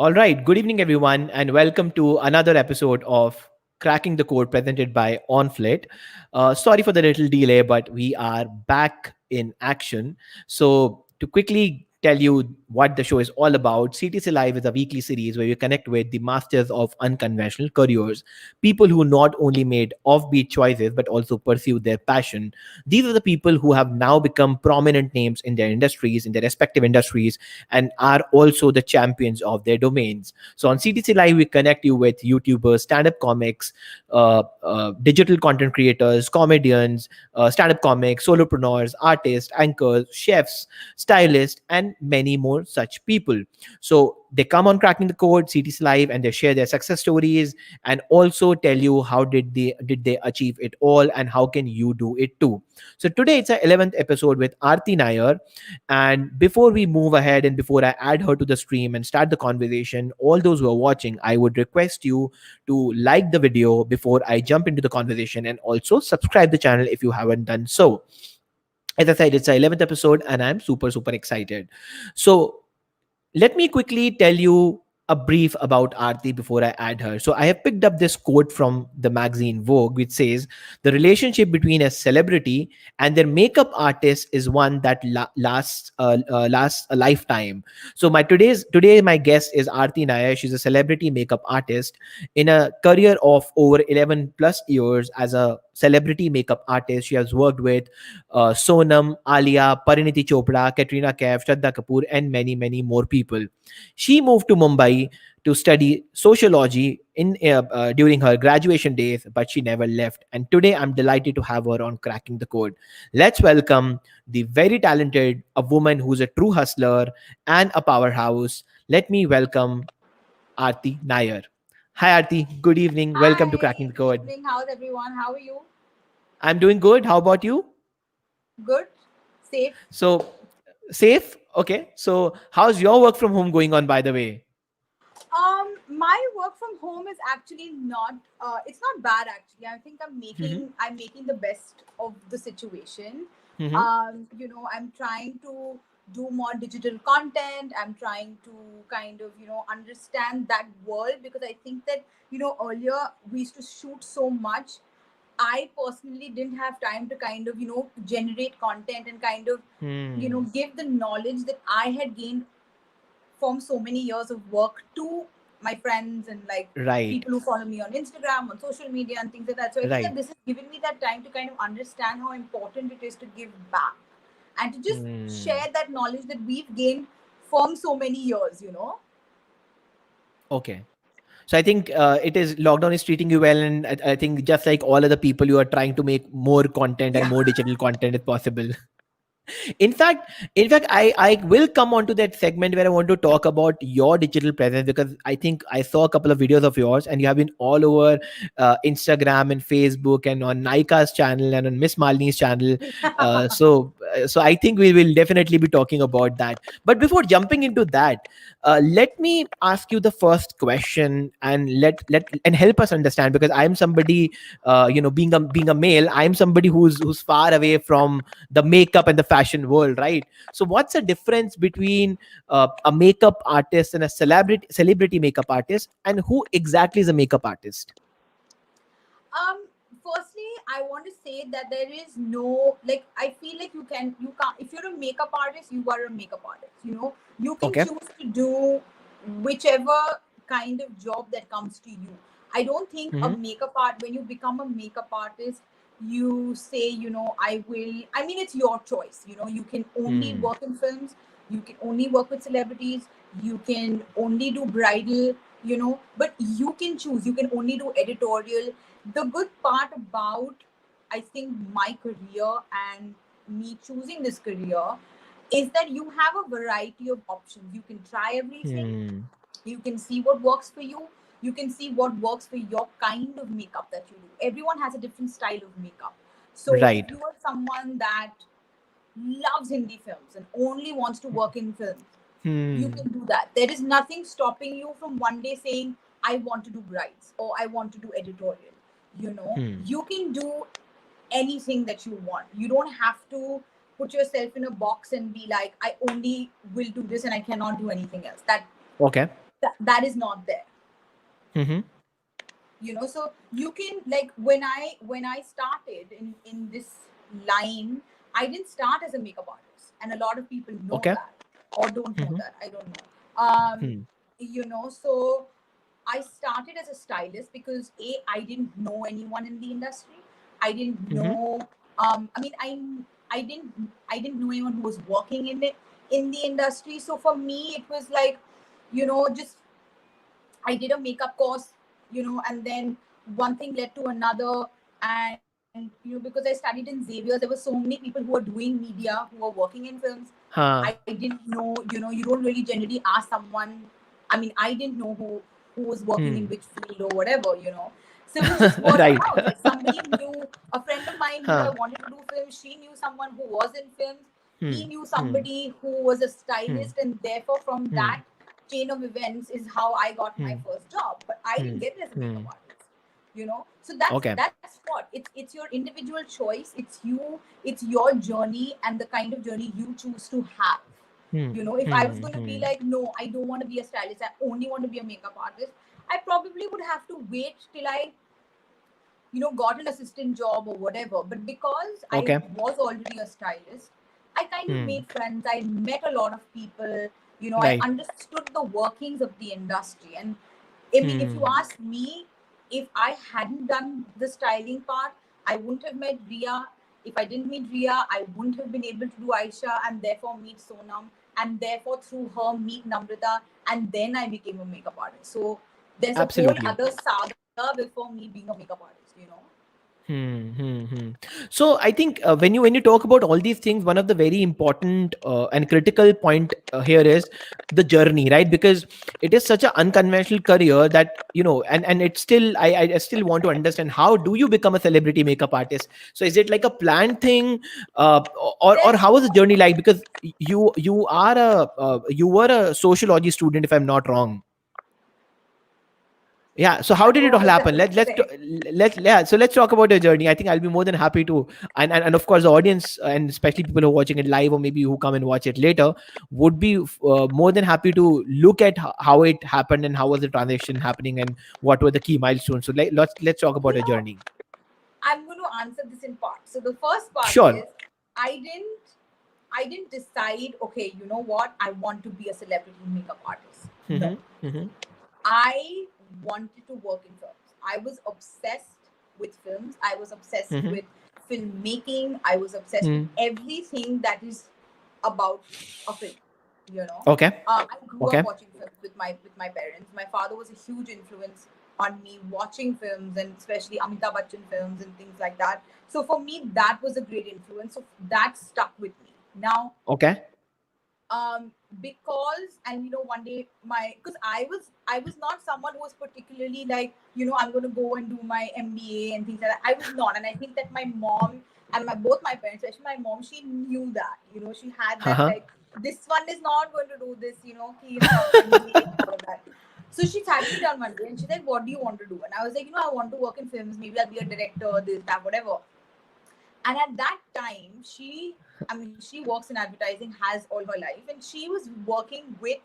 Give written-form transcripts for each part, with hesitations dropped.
All right. Good evening, everyone, and welcome to another episode of Cracking the Code presented by OnFlit. Sorry for the little delay, but we are back in action. So, to quickly tell you what the show is all about, CTC Live is a weekly series where we connect with the masters of unconventional careers, people who not only made offbeat choices but also pursued their passion. These are the people who have now become prominent names in their industries, in their respective industries, and are also the champions of their domains. So on CTC Live, we connect you with YouTubers, stand-up comics, digital content creators, comedians, stand-up comics, solopreneurs, artists, anchors, chefs, stylists, and many more such people. So they come on Cracking the Code, CTC Live, and they share their success stories and also tell you how did they achieve it all and how can you do it too. So today it's our 11th episode with Arti Nayar, and before we move ahead and before I add her to the stream and start the conversation, all those who are watching, I would request you to like the video before I jump into the conversation and also subscribe the channel if you haven't done so. As I said, it's our 11th episode and I'm super, super excited. So let me quickly tell you a brief about Aarti before I add her. So I have picked up this quote from the magazine Vogue, which says the relationship between a celebrity and their makeup artist is one that lasts a lifetime. So today my guest is Aarti Nayar. She's a celebrity makeup artist in a career of over 11 plus years as a celebrity makeup artist. She has worked with Sonam, Alia, Parineeti Chopra, Katrina Kaif, Shraddha Kapoor, and many, many more people. She moved to Mumbai to study sociology during her graduation days, but she never left. And today I'm delighted to have her on Cracking the Code. Let's welcome the very talented, a woman who's a true hustler and a powerhouse. Let me welcome Arti Nayar. Hi, Arti. Good evening. Welcome to Cracking Hi, the good Code. evening. How's everyone? How are you? I'm doing good. How about you? Good? Safe? So, safe? Okay. So, how's your work from home going on, by the way? My work from home is actually not. It's not bad actually. I think Mm-hmm. I'm making the best of the situation. Mm-hmm. I'm trying to do more digital content. I'm trying to kind of understand that world because I think that earlier we used to shoot so much. I personally didn't have time to kind of generate content and kind of Hmm. give the knowledge that I had gained from so many years of work to my friends and like Right. people who follow me on Instagram, on social media, and things like that. So I think that Right. this has given me that time to kind of understand how important it is to give back and to just Hmm. share that knowledge that we've gained from so many years. Okay. So I think it is lockdown is treating you well, and I think just like all other people, you are trying to make more content and Yeah. more digital content if possible. In fact, I will come on to that segment where I want to talk about your digital presence because I think I saw a couple of videos of yours and you have been all over Instagram and Facebook and on Naika's channel and on Miss Malini's channel. So I think we will definitely be talking about that. But before jumping into that, let me ask you the first question and let and help us understand because I'm somebody, being a male, I'm somebody who's far away from the makeup and the fashion world, right? So what's the difference between a makeup artist and a celebrity makeup artist, and who exactly is a makeup artist? Um, Firstly, I want to say that there is no like. I feel like you can't. If you're a makeup artist, you are a makeup artist. You can Okay. choose to do whichever kind of job that comes to you. I don't think a Mm-hmm. makeup art when you become a makeup artist, you say I will. I mean, it's your choice. You can only Hmm. work in films. You can only work with celebrities. You can only do bridal. But you can choose. You can only do editorial. The good part about I think my career and me choosing this career is that you have a variety of options. You can try everything. Hmm. You can see what works for you. You can see what works for your kind of makeup that you do. Everyone has a different style of makeup. So if Right. you are someone that loves Hindi films and only wants to work in films, you Hmm. can do that. There is nothing stopping you from one day saying, I want to do brides or I want to do editorial. Hmm. You can do anything that you want. You don't have to put yourself in a box and be like, I only will do this and I cannot do anything else. That Okay. that is not there. Mm-hmm. So you can, like, when I started in this line, I didn't start as a makeup artist, and a lot of people know Okay. that or don't know Mm-hmm. that, I don't know. Hmm. So I started as a stylist because I didn't know anyone in the industry. I didn't Mm-hmm. know. I mean, I didn't know anyone who was working in the industry. So for me, it was like, just I did a makeup course, and then one thing led to another. And, because I studied in Xavier's, there were so many people who were doing media, who were working in films. I Huh. didn't know, you don't really generally ask someone. I mean, I didn't know who was working in Hmm. which field or whatever. So it was just word of Right. mouth. Like, somebody knew, a friend of mine knew I Huh. wanted to do films. She knew someone who was in films. He Hmm. knew Hmm. somebody who was a Hmm. stylist, and therefore from Hmm. that chain of events is how I got my Hmm. first job. But I didn't Hmm. get it as a makeup Hmm. artist. So that's Okay. that's what it's your individual choice. It's your journey and the kind of journey you choose to have. Hmm. If I was Hmm. going to be Hmm. like, no, I don't want to be a stylist, I only want to be a makeup artist, I probably would have to wait till I got an assistant job or whatever. But because I Okay. was already a stylist, I kind of Hmm. made friends. I met a lot of people. I Right. understood the workings of the industry. And I mean, if you Hmm. ask me, if I hadn't done the styling part, I wouldn't have met Ria. If I didn't meet Ria, I wouldn't have been able to do Aisha and therefore meet Sonam, and therefore through her meet Namrata, and then I became a makeup artist. So there's a whole Absolutely. other saga before me being a makeup artist. So I think when you talk about all these things, one of the very important and critical point here is the journey, right? Because it is such an unconventional career that and it's still I still want to understand, how do you become a celebrity makeup artist? So is it like a planned thing, or There's how was the journey like? Because you were a sociology student, if I'm not wrong. Yeah, so how did it all happen? correct. So let's talk about your journey. I think I'll be more than happy to, and of course the audience, and especially people who are watching it live or maybe who come and watch it later, would be more than happy to look at how it happened and how was the transition happening and what were the key milestones. So let's talk about You your know, journey. I'm going to answer this in parts. So the first part Sure. is, I didn't I didn't decide, okay, you know what, I want to be a celebrity makeup artist. No. Mm-hmm. Mm-hmm. I wanted to work in films. I was obsessed with films. I was obsessed Mm-hmm. with filmmaking. I was obsessed with Mm. everything that is about a film. Okay. I grew up Okay. watching films with my parents. My father was a huge influence on me watching films, and especially Amitabh Bachchan films and things like that. So for me, that was a great influence. So that stuck with me. Now, Okay. because, and one day, because I was not someone who was particularly like, I'm going to go and do my MBA and things like that. I was not. And I think that my mom and both my parents, especially my mom, she knew that. She had that, Uh-huh. like, this one is not going to do this, MBA and all of that. So she sat me down one day and she said, what do you want to do? And I was like, I want to work in films. Maybe I'll be a director, this, that, whatever. And at that time, she works in advertising, has all her life, and she was working with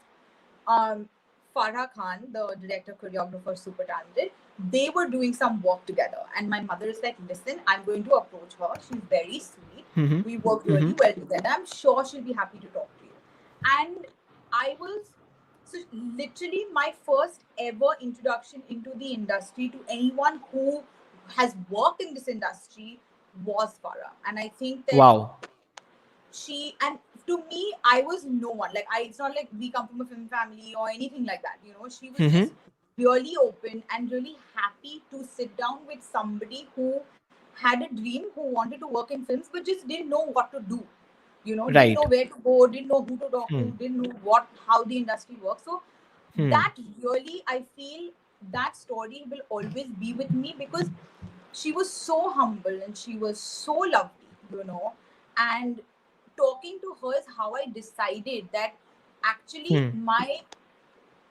um, Farah Khan, the director, choreographer, super talented. They were doing some work together. And my mother is like, listen, I'm going to approach her. She's very sweet. Mm-hmm. We work Mm-hmm. really well together. I'm sure she'll be happy to talk to you. And I was, so literally my first ever introduction into the industry to anyone who has worked in this industry was Farah. And I think that Wow. and to me, I was no one. Like, it's not like we come from a film family or anything like that. She was Mm-hmm. just really open and really happy to sit down with somebody who had a dream, who wanted to work in films, but just didn't know what to do. Didn't know Right. where to go, didn't know who to talk Hmm. to, didn't know how the industry works. So Hmm. that really, I feel that story will always be with me, because she was so humble and she was so lovely. And talking to her is how I decided that actually Hmm.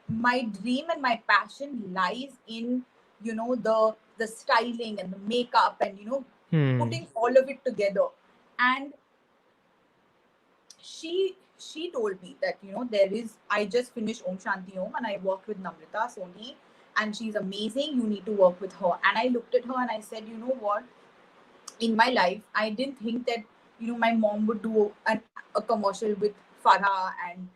my dream and my passion lies in the styling and the makeup and Hmm. putting all of it together. And she she told me that, there is, I just finished Om Shanti Om and I worked with Namrata Soni, and she's amazing. You need to work with her. And I looked at her and I said, you know what? In my life, I didn't think that, my mom would do a commercial with Farah, and,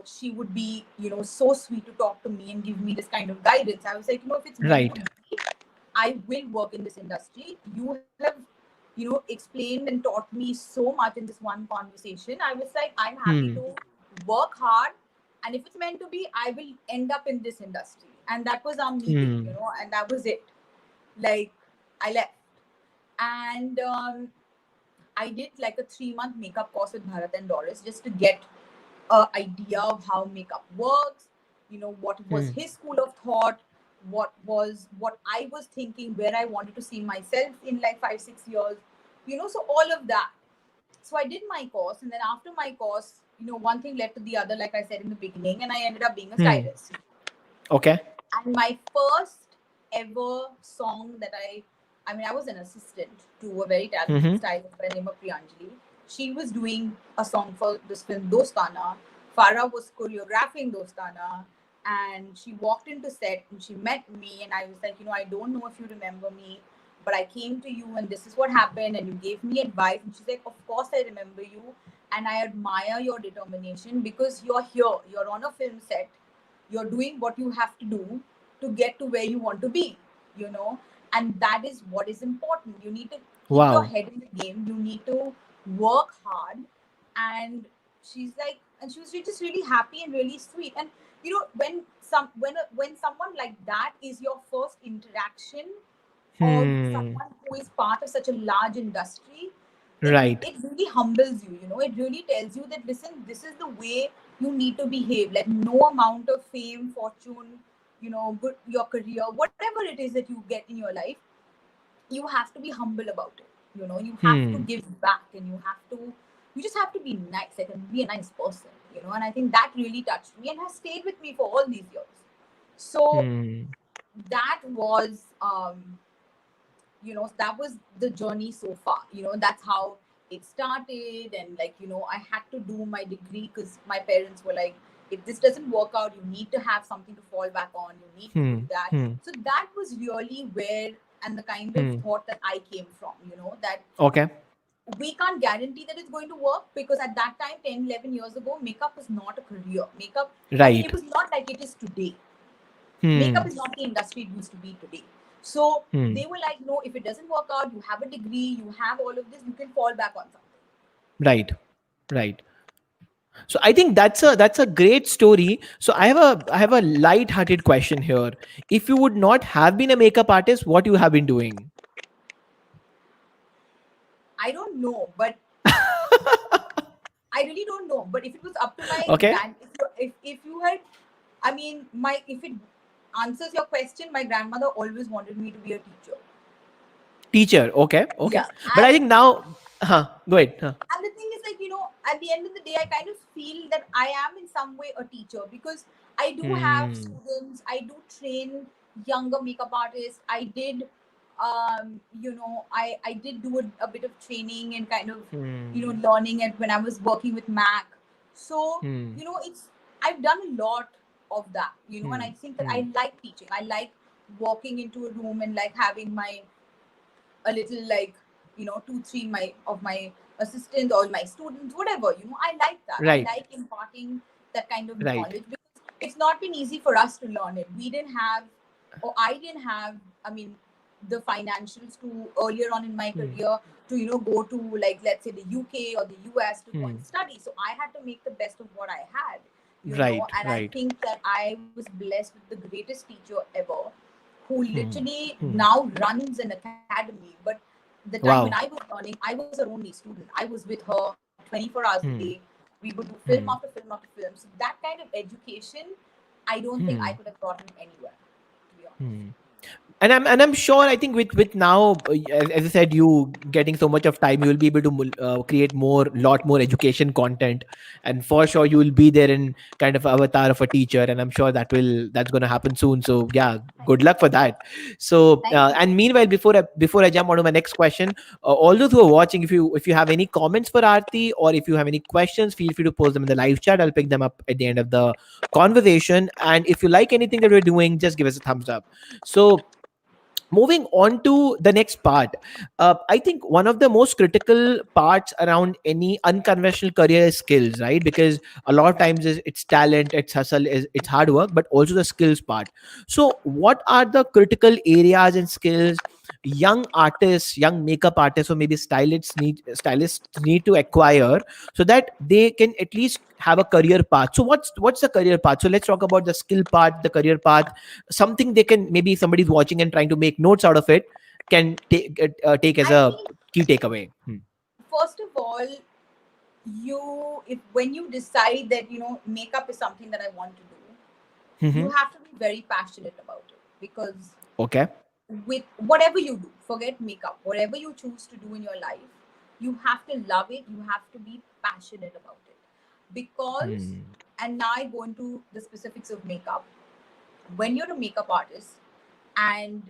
she would be, so sweet to talk to me and give me this kind of guidance. I was like, if it's meant to Right. be, I will work in this industry. You have, explained and taught me so much in this one conversation. I was like, I'm happy Hmm. to work hard. And if it's meant to be, I will end up in this industry. And that was our meeting, Hmm. and that was it. Like, I left. And I did like a 3-month makeup course with Bharat and Doris just to get an idea of how makeup works, what was Hmm. his school of thought, what I was thinking, where I wanted to see myself in like 5-6 years, so all of that. So I did my course, and then after my course, one thing led to the other, like I said in the beginning, and I ended up being a Hmm. stylist. Okay. And my first ever song that I mean, I was an assistant to a very talented Mm-hmm. stylist by the name of Priyanjali. She was doing a song for this film Dostana. Farah was choreographing Dostana, and she walked into set and she met me, and I was like, I don't know if you remember me, but I came to you and this is what happened, and you gave me advice. And she's like, of course I remember you, and I admire your determination because you're here, you're on a film set, you're doing what you have to do to get to where you want to be, you know and that is what is important. You need to keep your Wow. head in the game, you need to work hard. And she's like, and she was just really happy and really sweet. And when someone like that is your first interaction of Hmm. someone who is part of such a large industry, it Right. it really humbles you. It really tells you that, listen, this is the way you need to behave. Like, no amount of fame, fortune, good, your career, whatever it is that you get in your life, you have to be humble about it. You have to Hmm. give back, and you just have to be nice, like, and be a nice person. And I think that really touched me and has stayed with me for all these years. So Hmm. that was that was the journey so far. That's how it started. And, like, I had to do my degree because my parents were like, if this doesn't work out, you need to have something to fall back on, you need to do Hmm. that. Hmm. So that was really where, and the kind of Hmm. thought that I came from, that Okay. we can't guarantee that it's going to work, because at that time, 10, 11 years ago, makeup was not a career. Makeup, I mean, Right. it was not like it is today. Makeup Hmm. is not the industry it used to be today. So Hmm. they were like, no, if it doesn't work out, you have a degree, you have all of this, you can fall back on something. Right. Right. So I think that's a great story. So I have a light-hearted question here. If you would not have been a makeup artist, what you have been doing? I don't know, but I really don't know. But if it was up to my Okay. if you had, I mean, if it answers your question, my grandmother always wanted me to be a teacher. Teacher. Okay. Okay. Yeah. But I And think now, go ahead. Huh. and the thing is, like, at the end of the day, I kind of feel that I am in some way a teacher, because I do have Hmm. students, I do train younger makeup artists. I did I did do a bit of training and kind of Hmm. learning it when I was working with Mac. So Hmm. it's I've done a lot of that, and Hmm. I think that Hmm. I like teaching. I like walking into a room and, like, having my a little, like, 2-3 my assistants or my students, whatever. I like that. I Right. like imparting that kind of Right. knowledge, because it's not been easy for us to learn it. We didn't have, or I didn't have, I mean, the financials to, earlier on in my Hmm. career, to go to, like, let's say, the UK or the US to go Hmm. and study. So I had to make the best of what I had. Right. And I Right. think that I was blessed with the greatest teacher ever, who Hmm. literally Hmm. now runs an academy. But the time when I Wow. was learning, I was her only student. I was with her 24 hours a day. Hmm. We would do film after Hmm. film after film. So that kind of education, I don't think I Hmm. could have gotten anywhere, to be honest. Hmm. And I'm sure, I think with now, as I said, you getting so much of time, you will be able to create lot more education content, and for sure you will be there in kind of avatar of a teacher, and I'm sure that's going to happen soon. So yeah, Thank good you. luck for that. So Thank you. and meanwhile, before I jump on to my next question, all those who are watching, if you have any comments for Aarti, or if you have any questions, feel free to post them in the live chat. I'll pick them up at the end of the conversation. And if you like anything that we're doing, just give us a thumbs up. So moving on to the next part, I think one of the most critical parts around any unconventional career is skills, right? Because a lot of times it's talent, it's hustle, it's hard work, but also the skills part. So what are the critical areas and skills young artists, young makeup artists, or maybe stylists need to acquire, so that they can at least have a career path? So what's the career path? So let's talk about the skill part, the career path, something they can, maybe somebody's watching and trying to make notes out of it, can take as I a think, key takeaway. first of all, if when you decide that makeup is something that I want to do, Mm-hmm. you have to be very passionate about it, because Okay. with whatever you do, forget makeup, whatever you choose to do in your life, you have to love it, you have to be passionate about it. Because, Hmm. and now I go into the specifics of makeup. When you're a makeup artist, and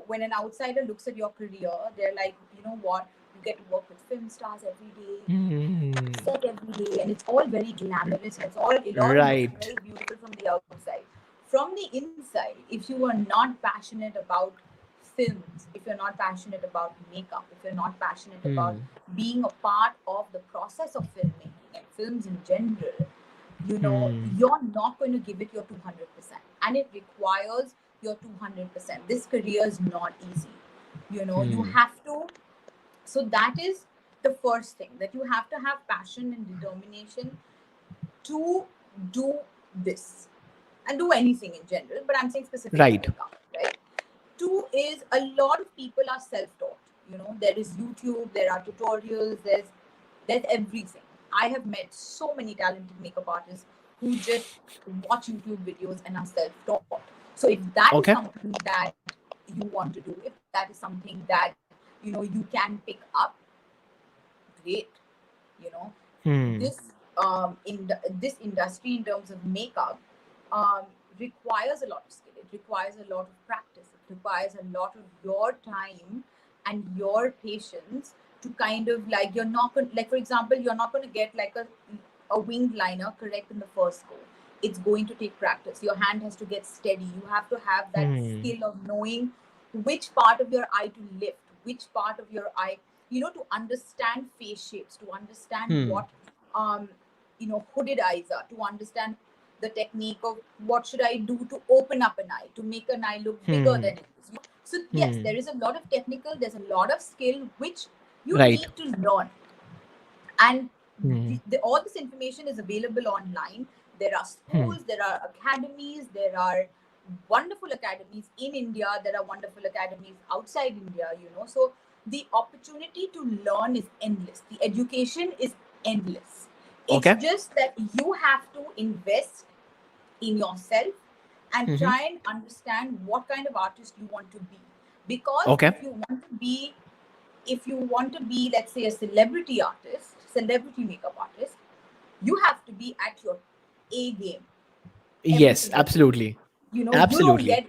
when an outsider looks at your career, they're like, you know what, you get to work with film stars every day, Hmm. set every day, and it's all very glamorous. It all looks Right. very beautiful from the outside. From the inside, if you are not passionate about films, if you're not passionate about makeup, if you're not passionate about Hmm. being a part of the process of filmmaking and films in general, Hmm. you're not going to give it your 200%. And it requires your 200%. This career is not easy. You Hmm. have to. So that is the first thing, that you have to have passion and determination to do this, and do anything in general, but I'm saying specifically Right. makeup, right? Two is, a lot of people are self-taught. There is YouTube, there are tutorials, there's everything. I have met so many talented makeup artists who just watch YouTube videos and are self-taught. So if that is Okay. something that you want to do, if that is something that you can pick up, great. you know Hmm. this this industry, in terms of makeup, um, requires a lot of skill, it requires a lot of practice, it requires a lot of your time and your patience, to kind of, like, you're not going, like, for example, you're not going to get like a winged liner correct in the first go. It's going to take practice. Your hand has to get steady. You have to have that Hmm. skill of knowing which part of your eye to lift, which part of your eye, to understand face shapes, to understand Hmm. what um hooded eyes are, to understand the technique of what should I do to open up an eye, to make an eye look bigger Hmm. than it is. So yes, Hmm. there is a lot of technical, there's a lot of skill which you Right. need to learn. And Hmm. all this information is available online. There are Hmm. schools, there are academies, there are wonderful academies in India, there are wonderful academies outside India. So the opportunity to learn is endless, the education is endless. It's Okay. just that you have to invest in yourself and Mm-hmm. try and understand what kind of artist you want to be. Because Okay. if you want to be, let's say, a celebrity artist, celebrity makeup artist, you have to be at your A game every Yes, single day. absolutely. You don't Absolutely. get,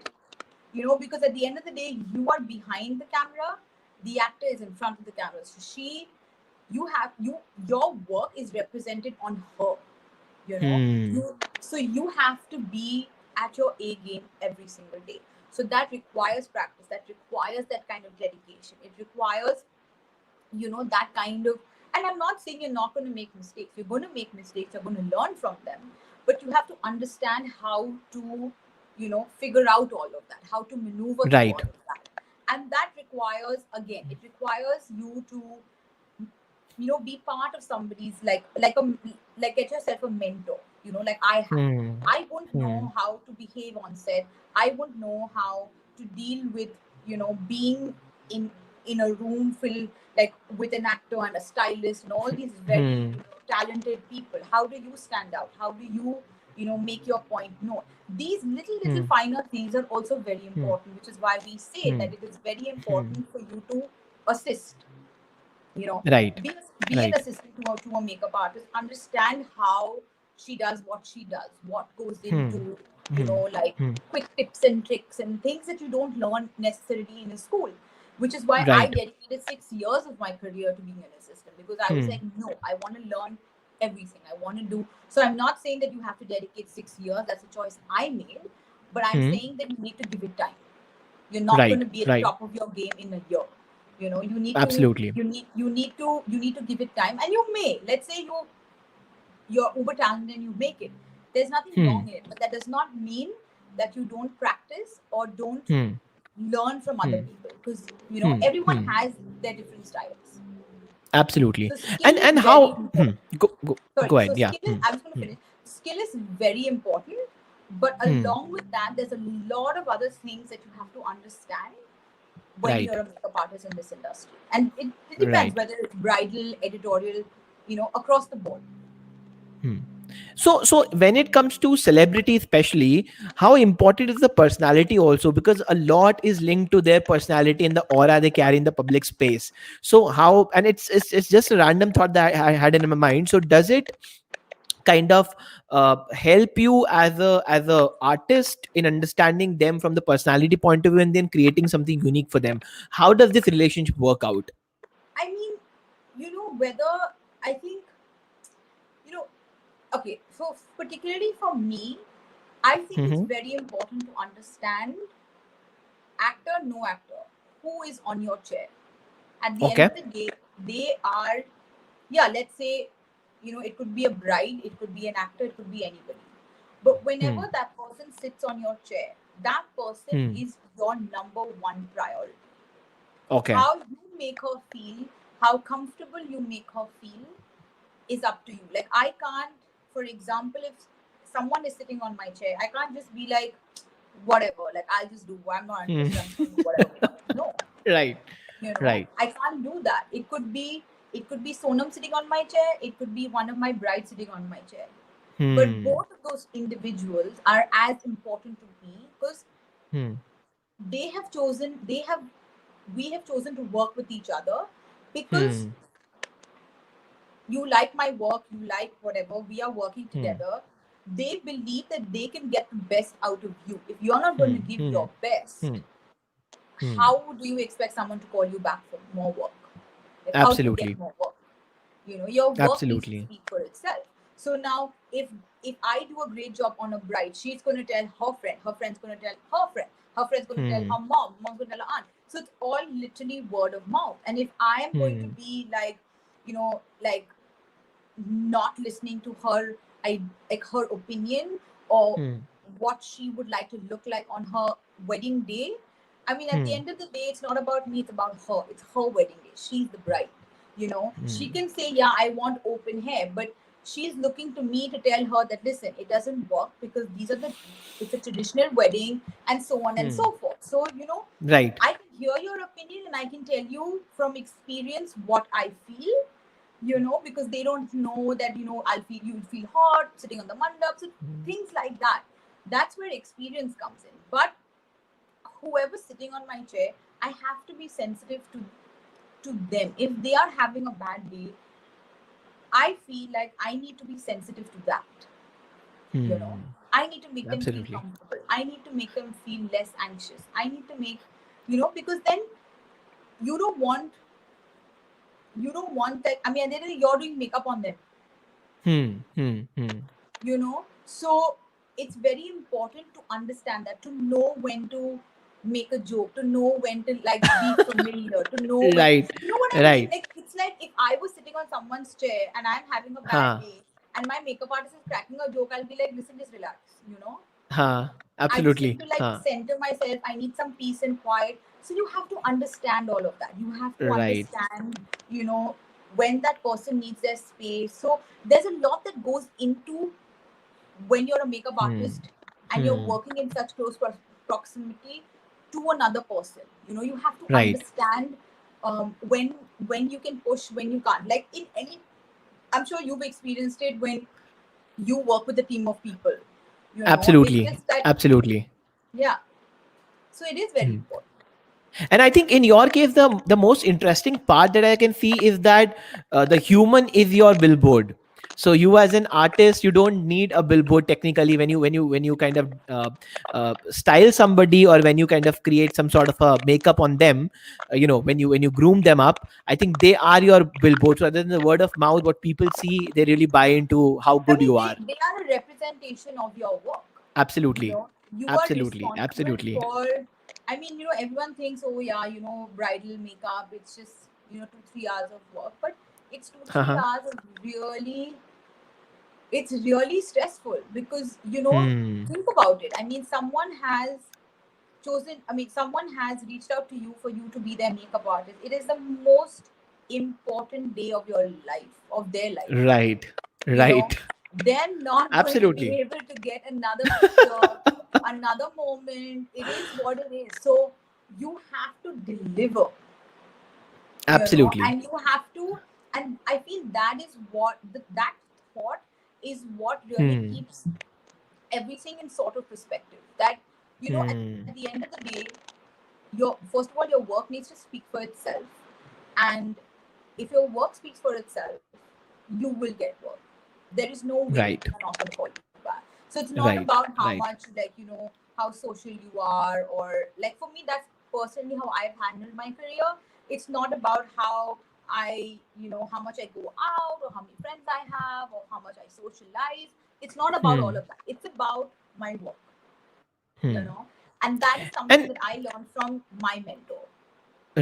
because at the end of the day, you are behind the camera, the actor is in front of the camera. So your work is represented on her, you know Hmm. you have to be at your A game every single day. So that requires practice, that requires that kind of dedication, it requires that kind of. And I'm not saying you're not going to make mistakes, you're going to make mistakes, you're going to learn from them, but you have to understand how to figure out all of that, how to maneuver through Right. all of that. And that requires, again, it requires you to be part of somebody's, like get yourself a mentor, like I have. Hmm. I won't Hmm. know how to behave on set, I won't know how to deal with being in in a room filled, like, with an actor and a stylist and all these very Hmm. talented people. How do you stand out? How do you make your point known. These little finer things are also very important, which is why we say that it is very important for you to assist, Right. be an Right. assistant to a makeup artist, understand how she does what she does, what goes into, like quick tips and tricks and things that you don't learn necessarily in a school, which is why I Right. dedicated 6 years of my career to being an assistant, because I was like, no, I want to learn everything. I want to do. So I'm not saying that you have to dedicate 6 years. That's a choice I made. But I'm saying that you need to give it time. You're not going Right. to be at the Right. top of your game in a year. You need to Absolutely. you need to give it time. And you may, let's say you're uber talented and you make it. There's nothing wrong in it. But that does not mean that you don't practice or don't learn from other people. Because everyone has their different styles. Absolutely. So skill is And very how important. go Sorry. So ahead. Yeah. skill is, I'm just going to finish. Skill is very important, but along with that, there's a lot of other things that you have to understand when Right. you're a makeup artist in this industry. And it depends Right. whether it's bridal, editorial, across the board. So when it comes to celebrity especially, how important is the personality also, because a lot is linked to their personality and the aura they carry in the public space. So how, and it's just a random thought that I had in my mind. So does it kind of help you as a artist in understanding them from the personality point of view and then creating something unique for them? How does this relationship work out? I mean, whether I think, okay, so particularly for me, I think it's very important to understand actor, no actor, who is on your chair. At the end Okay. of the day, they are, yeah, let's say, it could be a bride, it could be an actor, it could be anybody. But whenever that person sits on your chair, that person is your number one priority. Okay. How you make her feel, how comfortable you make her feel is up to you. Like, I can't, for example, if someone is sitting on my chair, I can't just be like, whatever, like, I'll just do, I'm not interested, I'm just going to do whatever. No, Right. Right. I can't do that. It could be Sonam sitting on my chair, it could be one of my brides sitting on my chair. But both of those individuals are as important to me, because they have chosen we have chosen to work with each other, because you like my work, you like whatever, we are working together. They believe that they can get the best out of you. If you're not going to give your best, how do you expect someone to call you back for more work? Like, how do you get Absolutely. more work? Your work needs to Absolutely. speak for itself. So now, if I do a great job on a bride, she's going to tell her friend's going to tell her friend, her friend's going to tell her mom's going to tell her aunt. So it's all literally word of mouth. And if I am going to be like, like, not listening to her, like her opinion, or what she would like to look like on her wedding day. I mean, at the end of the day, it's not about me, it's about her. It's her wedding day. She's the bride. She can say, yeah, I want open hair, but she's looking to me to tell her that, listen, it doesn't work, because it's a traditional wedding, and so on and so forth. So, Right. I can hear your opinion, and I can tell you from experience what I feel, because they don't know that, you'll feel hot sitting on the mandap. So things like that. That's where experience comes in. But whoever's sitting on my chair, I have to be sensitive to them. If they are having a bad day, I feel like I need to be sensitive to that. I need to make them feel Absolutely. comfortable. I need to make them feel less anxious. I need to make, because then you don't want that. I mean, at the end of the day, you're doing makeup on them. So it's very important to understand that, to know when to make a joke, to know when to, like, be familiar, to know when, Right. what I mean. Right. Like, it's like if I was sitting on someone's chair and I'm having a bad day and my makeup artist is cracking a joke, I'll be like, listen, just relax. I just need Absolutely. to, like, center myself. I need some peace and quiet. So you have to understand all of that. You have to Right. understand, when that person needs their space. So there's a lot that goes into when you're a makeup artist and you're working in such close proximity to another person. You have to Right. understand when you can push, when you can't. Like, in any, I'm sure you've experienced it when you work with a team of people. It's Absolutely. just that, Absolutely. yeah. So it is very Hmm. important. And I think in your case, the most interesting part that I can see is that the human is your billboard. So you as an artist, you don't need a billboard technically when you kind of style somebody, or when you kind of create some sort of a makeup on them. When you groom them up, I think they are your billboard. So other than the word of mouth, what people see, they really buy into how I good mean, you are. they are a representation of your work. Absolutely, You are absolutely, responsible absolutely. for. I mean, everyone thinks, oh yeah, bridal makeup, it's just 2-3 hours of work, but it's two three Uh-huh. hours of really, it's really stressful, because Hmm. think about it. I mean, someone has reached out to you for you to be their makeup artist. It is the most important day of your life, of their life. Right. you know Right. they're not going to be Absolutely. able to get another picture, another moment. It is what it is. So you have to deliver, Absolutely. and you have to. And I feel that is that thought is what really Hmm. keeps everything in sort of perspective. That Hmm. at the end of the day, your first of all, your work needs to speak for itself. And if your work speaks for itself, you will get work. There is no way Right. people are not going to call you back. So it's not Right. about how Right. much, like, how social you are, or like, for me, that's personally how I've handled my career. It's not about how how much I go out, or how many friends I have, or how much I socialize. It's not about all Hmm. of that. It's about my work, you Hmm. know. And that is something And that I learned from my mentor.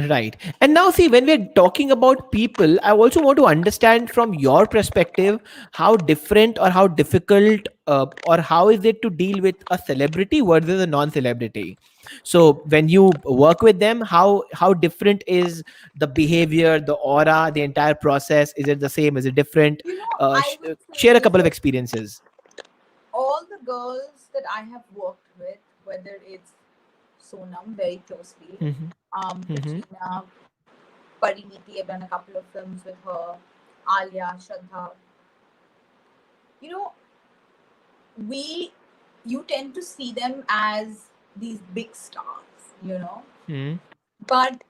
right. And now, see, when we're talking about people, I also want to understand from your perspective how different or how difficult or how is it to deal with a celebrity versus a non-celebrity. So when you work with them, how different is the behavior, the aura, the entire process? Is it the same? Is it different? I would Share a say, couple of so experiences. all the girls that I have worked with, whether it's Sonam very closely, Hmm. Hmm. Katrina, Parineeti, I've done a couple of films with her, Alia, Shraddha. You know, we, you tend to see them as these big stars, Hmm. but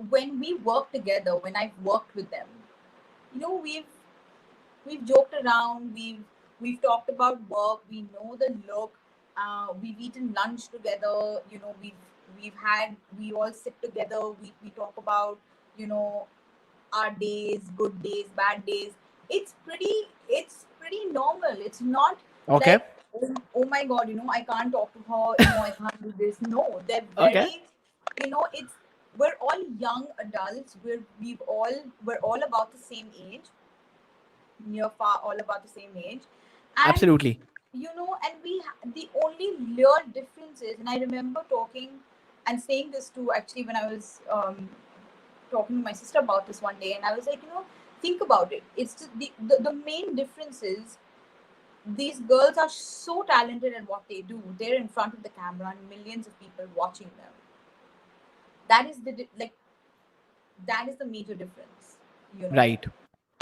when we work together, when I've worked with them, we've joked around, we've talked about work, we know the look, we've eaten lunch together, we all sit together, we talk about you know our days, good days, bad days. It's pretty normal. It's not Okay. like, oh my god, I can't talk to her, I can't do this. No, they're Okay. very, it's, we're all young adults, we're all about the same age, near far all about the same age. And Absolutely. and the only real difference is, and I remember talking and saying this to, actually, when I was talking to my sister about this one day, and I was like, think about it. It's just the main difference is, these girls are so talented at what they do. They're in front of the camera and millions of people watching them. That is that is the major difference, you know. Right.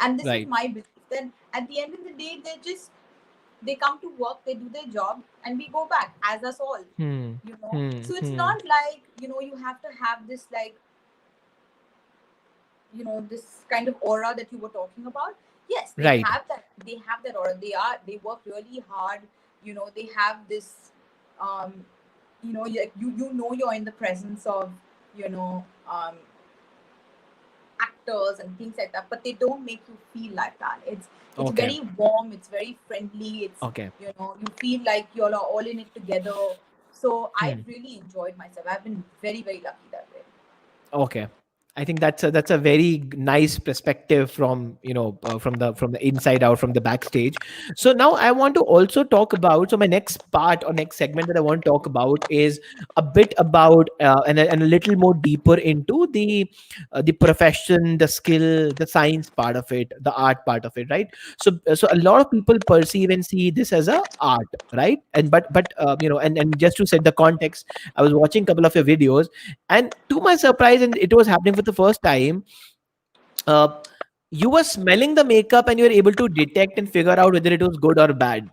And this is Right. my belief. Then at the end of the day, they come to work, they do their job, and we go back as us all. Hmm. Hmm. So it's Hmm. not like, you have to have this, like, this kind of aura that you were talking about. Yes, they Right. have that. They have that aura. They work really hard. They have this. Um, you're in the presence of you know um, actors and things like that, but they don't make you feel like that. It's Okay. very warm. It's very friendly. It's, Okay. you feel like you're all in it together. So Hmm. I've really enjoyed myself. I've been very, very lucky that way. Okay. I think that's a very nice perspective from from the inside out, from the backstage. So now I want to also talk about, so my next part or next segment that I want to talk about is a bit about and a little more deeper into the profession, the skill, the science part of it, the art part of it, right? So a lot of people perceive and see this as a art, right? And but and just to set the context, I was watching a couple of your videos, and to my surprise, and it was happening for the first time, uh, you were smelling the makeup and you were able to detect and figure out whether it was good or bad.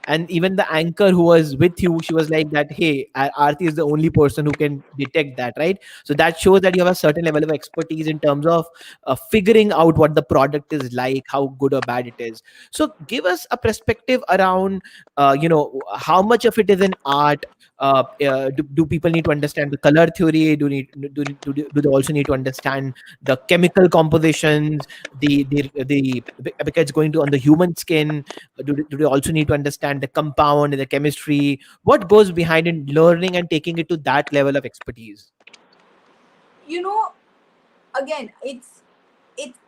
And even the anchor who was with you, she was like that, hey, Aarti is the only person who can detect that, right? So that shows that you have a certain level of expertise in terms of figuring out what the product is like, how good or bad it is. So give us a perspective around how much of it is an art. Do people need to understand the color theory? Do they also need to understand the chemical compositions, because it's going to on the human skin? Do they also need to understand the compound and the chemistry? What goes behind in learning and taking it to that level of expertise? You know, again, it's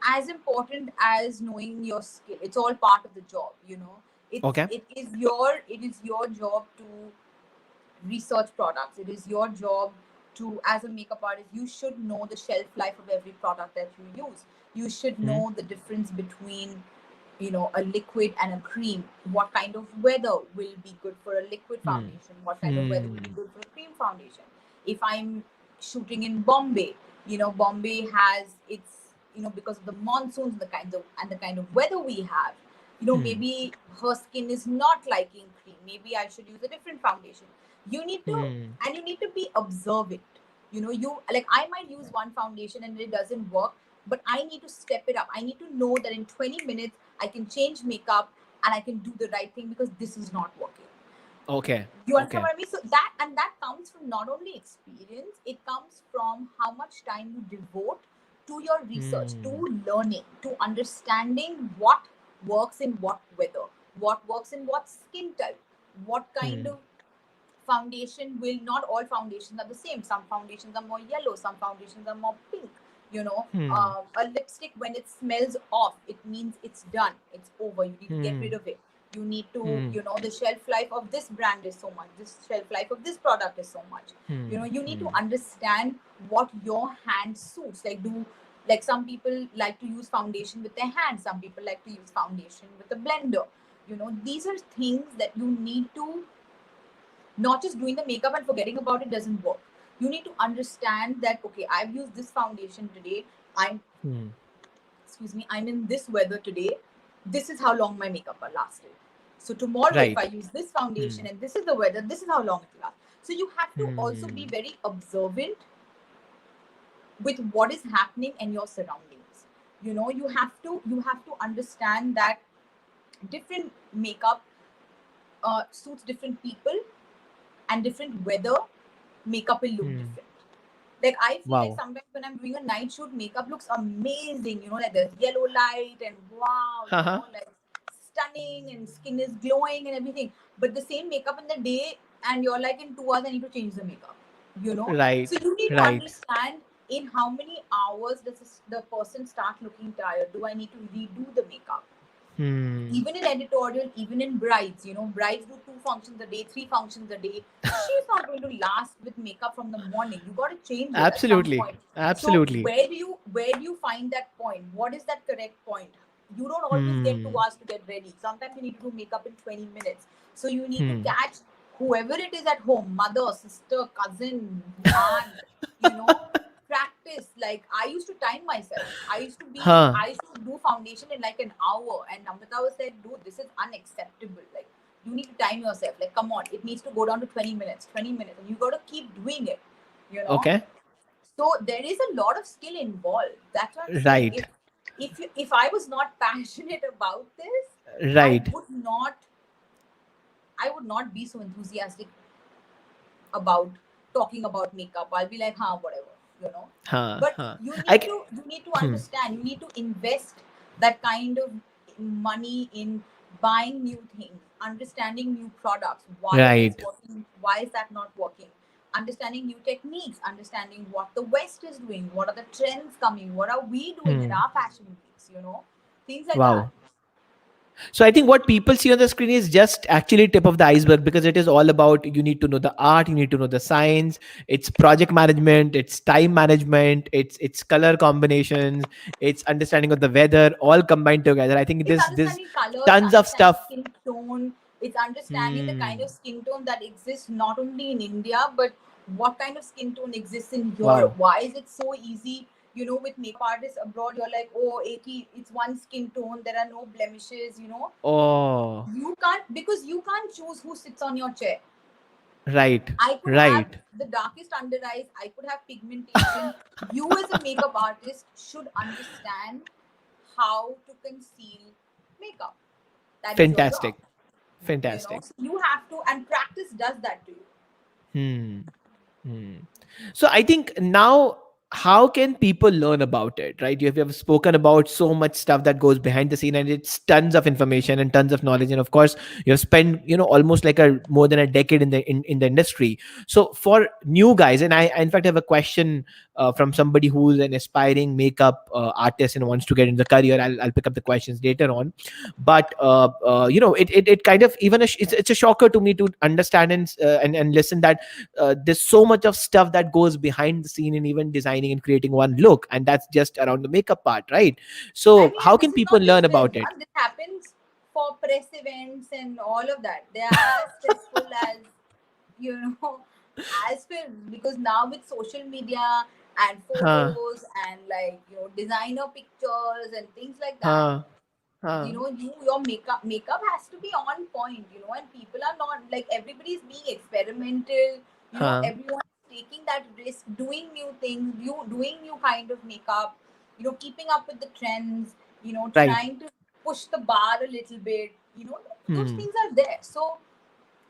as important as knowing your skill. It's all part of the job, you know. Okay. It is your job to research products. It is your job to, as a makeup artist, you should know the shelf life of every product that you use. You should Hmm. know the difference between, a liquid and a cream. What kind of weather will be good for a liquid Hmm. foundation? What kind of weather will be Hmm. good for a cream foundation? If I'm shooting in Bombay, Bombay has its, because of the monsoons, the kind of weather we have, Hmm. maybe her skin is not liking cream. Maybe I should use a different foundation. You need to, Hmm. and you need to be observant. You like, I might use one foundation and it doesn't work, but I need to step it up. I need to know that in 20 minutes I can change makeup and I can do the right thing because this is not working. Okay. You understand Okay. what I mean? So that comes from not only experience, it comes from how much time you devote to your research, to Hmm. learning, to understanding what works in what weather, what works in what skin type, what kind Hmm. of foundation will. Not all foundations are the same. Some foundations are more yellow, some foundations are more pink. Hmm. A lipstick, when it smells off, it means it's done, it's over, you need to get rid Hmm. of it. You need to, Hmm. the shelf life of this brand is so much, this shelf life of this product is so much. Hmm. You need to Hmm. understand what your hand suits. Like some people like to use foundation with their hands, some people like to use foundation with a blender. These are things that you need to. Not just doing the makeup and forgetting about it doesn't work. You need to understand that, okay, I've used this foundation today. I'm Hmm. Excuse me, I'm in this weather today. This is how long my makeup will last. So tomorrow, if I Right. use this foundation Hmm. and this is the weather, this is how long it will last. So you have to also be Hmm. very observant with what is happening in your surroundings. You have to understand that different makeup suits different people, and different weather, makeup will look Hmm. different. Like, I feel like Wow. sometimes when I'm doing a night shoot, makeup looks amazing. Like there's yellow light and wow, Haha. like stunning, and skin is glowing and everything. But the same makeup in the day, and you're like, in 2 hours I need to change the makeup. So Right. you need to Right. understand, in how many hours does the person start looking tired? Do I need to redo the makeup? Hmm. Even in editorial, even in brides, brides do 2 functions a day, 3 functions a day. She's not going to last with makeup from the morning. You got to change it at some Absolutely. point. So Absolutely. where do you find that point? What is that correct point? You don't always get Hmm. 2 hours to get ready. Sometimes you need to do makeup in 20 minutes. So you need to Hmm. catch whoever it is at home, mother, sister, cousin, aunt, you know practice. Like, I used to time myself. Huh. I used to do foundation in like an hour, and Namrata was said, dude, this is unacceptable. Like, you need to time yourself. Like, come on, it needs to go down to 20 minutes, 20 minutes, and you got to keep doing it. You know. Okay. So there is a lot of skill involved. That's what I'm saying. Right. If I was not passionate about this, I Right. would not I would not be so enthusiastic about talking about makeup. I'll be like, huh, whatever, you know. Huh. But Huh. you I. need to you need to Hmm. understand. You need to invest that kind of money in buying new things, understanding new products. Why is this Right. working? Why is that not working? Understanding new techniques, understanding what the West is doing, what are the trends coming, what are we doing in Hmm. our fashion weeks, things like that. Wow. So I think what people see on the screen is just actually tip of the iceberg, because it is all about, you need to know the art, you need to know the science, it's project management, it's time management, it's color combinations, it's understanding of the weather, all combined together. I think It's this understanding colors, tons of understanding stuff. skin tone. It's understanding the kind of Hmm. skin tone that exists not only in India, but what kind of skin tone exists in Europe. Wow. Why is it so easy? with makeup artists abroad, you're like, oh, it's one skin tone, there are no blemishes. Oh, You can't, because you can't choose who sits on your chair. right, I could have right. the darkest under eyes, I could have pigmentation. You, as a makeup artist, should understand how to conceal makeup. That is your job. Fantastic, fantastic. So you have to, and practice does that to you. Hmm. Hmm. So I think now, how can people learn about it, right? You have spoken about so much stuff that goes behind the scene, and it's tons of information and tons of knowledge. And of course, you have spent almost like a more than a decade in the industry. So for new guys, and I in fact have a question from somebody who's an aspiring makeup artist and wants to get into the career. I'll pick up the questions later on, but it kind of even it's a shocker to me to understand and listen that there's so much of stuff that goes behind the scene in even designing and creating one look, and that's just around the makeup part, right? I So mean, how this can is people not learn just them. about it? This happens for press events and all of that. They are as stressful as, you know, as films, because now with social media and Huh, photos and designer pictures and things like that, huh, huh, your makeup has to be on point, and people are not like, everybody's being experimental. huh. Everyone is taking that risk, doing new things, doing new kind of makeup, keeping up with the trends, Right. trying to push the bar a little bit, those Hmm. things are there. So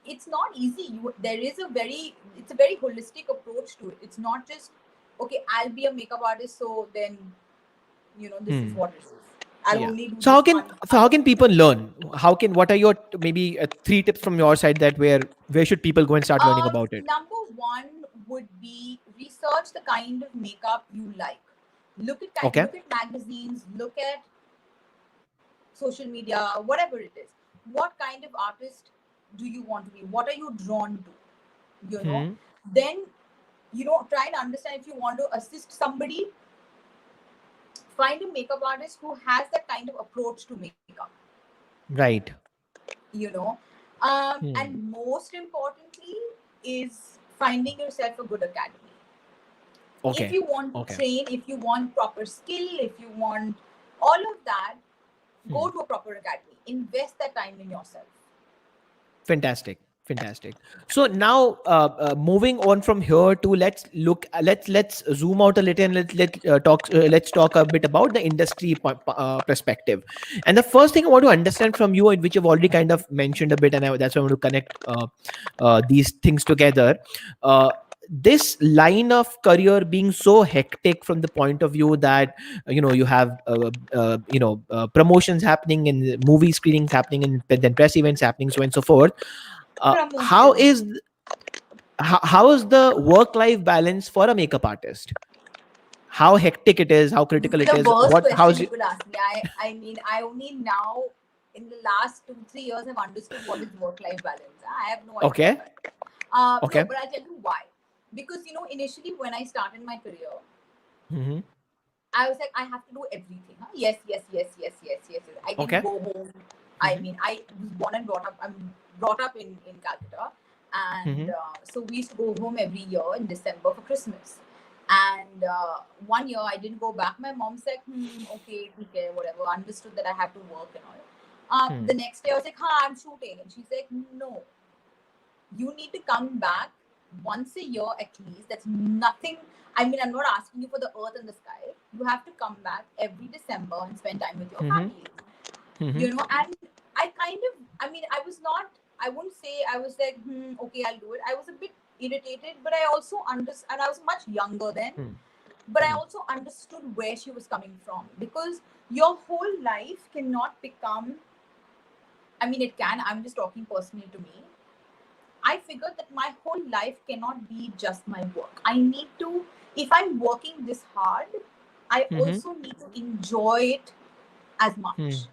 it's not easy. It's a very holistic approach to it. It's not just, okay, I'll be a makeup artist, so then this is Hmm. what it is. I'll Yeah. only do So this how can one so how color. can people learn? What are your maybe three tips from your side that where should people go and start learning about it? Number one would be research the kind of makeup you like. Okay. Look at magazines, look at social media, whatever it is. What kind of artist do you want to be? What are you drawn to? Hmm. Then try and understand. If you want to assist somebody, find a makeup artist who has that kind of approach to makeup. Right. you know Hmm. and most importantly is finding yourself a good academy. If Okay. you want to Okay. train, if you want proper skill, if you want all of that, Hmm. go to a proper academy, invest that time in yourself. Fantastic, fantastic. So now, moving on from here to let's zoom out a little and let's talk a bit about the industry perspective. And the first thing I want to understand from you, and which you've already kind of mentioned a bit, and that's why I want to connect these things together. This line of career being so hectic from the point of view that you have promotions happening and movie screenings happening and then press events happening, so on and so forth. uh, how Promotions. is how is the work life balance for a makeup artist? How hectic it is, how critical it The is, worst question how's you could ask me. I mean, I only now in the last 2-3 years have understood what is work-life balance. I have no idea. okay, No, okay. but I'll tell you why. Because initially when I started my career, Hmm. I was like, I have to do everything. Huh? Yes, yes, yes, yes, yes, yes, yes. I can Okay. go home. I Hmm. mean, I was born and brought up. I'm brought up in Calcutta, and Hmm. so we used to go home every year in December for Christmas. And one year I didn't go back. My mom said, okay, okay, whatever. Understood that I have to work and all. The Hmm. next day I was like, I'm shooting, and she's like, no, you need to come back once a year at least. That's nothing. I mean, I'm not asking you for the earth and the sky. You have to come back every December and spend time with your Hmm. family. Hmm. And I kind of, I mean, I was not, I wouldn't say I was like, okay, I'll do it. I was a bit irritated, but I also understood, and I was much younger then, Hmm. but I Hmm. also understood where she was coming from, because your whole life cannot become, I mean, it can, I'm just talking personally to me. I figured that my whole life cannot be just my work. I need to, if I'm working this hard, I Hmm. also need to enjoy it as Hmm. much.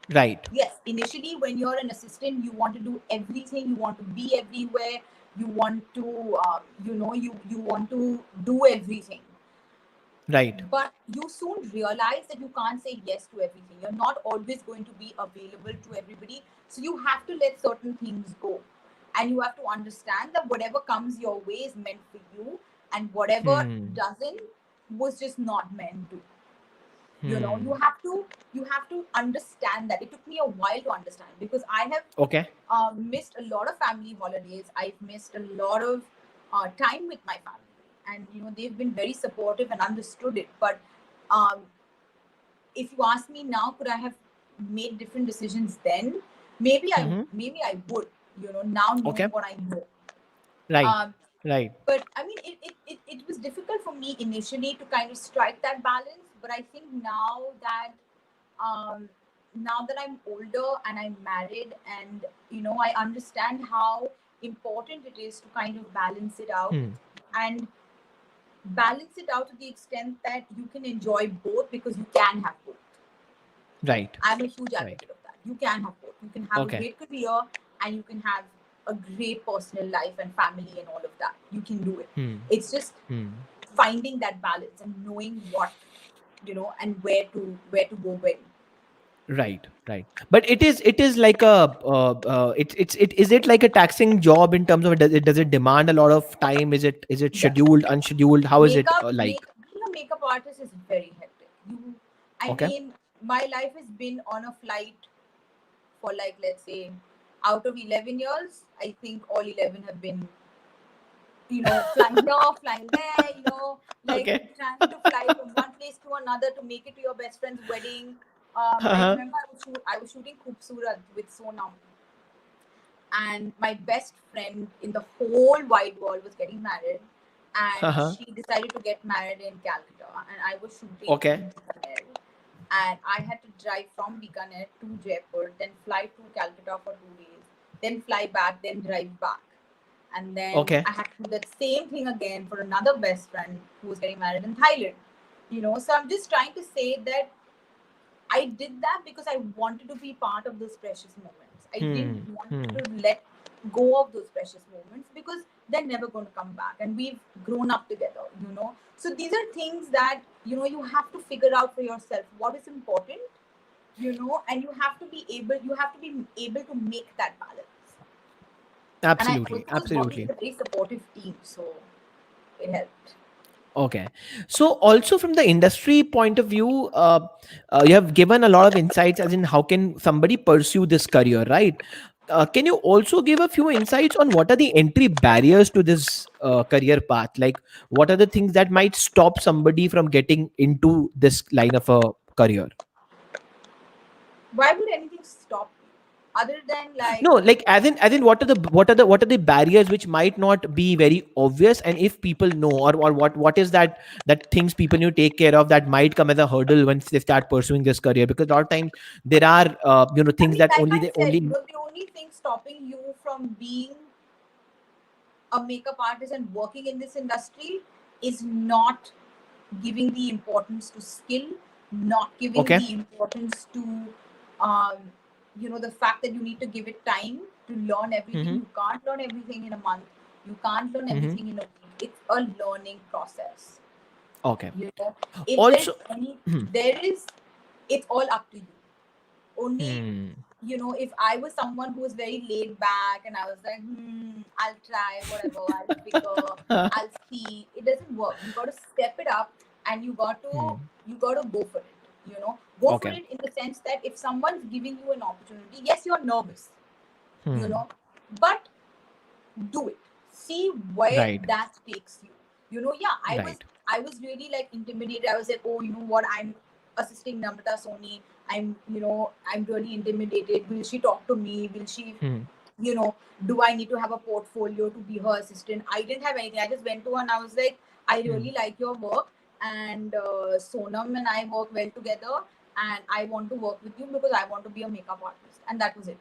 Right. Yes, initially when you're an assistant, you want to do everything, you want to be everywhere, you want to, you want to do everything. Right. But you soon realize that you can't say yes to everything. You're not always going to be available to everybody. So you have to let certain things go. And you have to understand that whatever comes your way is meant for you. And whatever Hmm. doesn't, was just not meant to. You know, Hmm. you have to understand that. It took me a while to understand, because I have Okay. missed a lot of family holidays. I've missed a lot of time with my family, and you know, they've been very supportive and understood it. But um, if you ask me now, could I have made different decisions then? Mm-hmm. Maybe I would. You know, now knowing Okay. what I know. Right. Um, Right. but I mean, it was difficult for me initially to kind of strike that balance. But I think um, now that I'm older and I'm married, and you know, I understand how important it is to kind of balance it out, Hmm. and balance it out to the extent that you can enjoy both, because you can have both. Right. I'm a huge Right. advocate of that. You can have both. You can have a Okay. great career, and you can have a great personal life and family and all of that. You can do it. Hmm. It's just Hmm. finding that balance and knowing what, you know, and where to go when. Right, right. But it is like a it is it like a taxing job in terms of does it demand a lot of time? Is it Yeah. scheduled, unscheduled? How is it like? Being a makeup artist is very hectic. I Okay. mean, my life has been on a flight for, like, let's say, out of 11 years, I think all 11 have been, you know, flying here, flying there, you know, like Okay. trying to fly from one place to another to make it to your best friend's wedding. I Uh-huh. remember I was shooting Khoobsurat with Sonam, and my best friend in the whole wide world was getting married, and Uh-huh. she decided to get married in Calcutta, and I was shooting Okay. in Bikaner, and I had to drive from Bikaner to Jaipur, then fly to Calcutta for 2 days, then fly back, then drive back, and then Okay. I had to do that same thing again for another best friend who was getting married in Thailand. You know, so I'm just trying to say that I did that because I wanted to be part of those precious moments. I didn't Hmm. want Hmm. to let go of those precious moments, because they're never going to come back, and we've grown up together, you know. So these are things that, you know, you have to figure out for yourself what is important, you know, and you have to be able to make that balance. And I Absolutely. also was working Absolutely. with a very supportive team, so it helped. Okay. So also from the industry point of view, you have given a lot of insights as in how can somebody pursue this career, right? Can you also give a few insights on what are the entry barriers to this career path? Like, what are the things that might stop somebody from getting into this line of a career? Why would anything stop you other than, like, No, like as in what are the barriers which might not be very obvious, and if people know, or what is that things people need to take care of that might come as a hurdle once they start pursuing this career, because a lot of times there are I things mean, that like only I they said, only. the only thing stopping you from being a makeup artist and working in this industry is not giving the importance to skill, not giving Okay. the importance to, um, you know, the fact that you need to give it time to learn everything. Mm-hmm. You can't learn everything in a month. You can't learn Mm-hmm. everything in a week. It's a learning process. Okay. You know, if there's Also. any, Hmm. there is, it's all up to you. Only, Hmm. you know, if I was someone who was very laid back and I was like, I'll try, whatever, I'll figure, I'll see, it doesn't work. You got to step it up, and Hmm. you got to go for it. You know, go for Okay. it in the sense that if someone's giving you an opportunity, yes, you're nervous, you Hmm. know, but do it. See where Right. that takes you. You know, yeah, Right. I was really like intimidated. I was like, oh, you know what, I'm assisting Namrata Soni. I'm really intimidated. Will she talk to me? Will she, Hmm. you know, do I need to have a portfolio to be her assistant? I didn't have anything. I just went to her and I was like, I Hmm. really like your work, and Sonam and I work well together, and I want to work with you because I want to be a makeup artist. And that was it.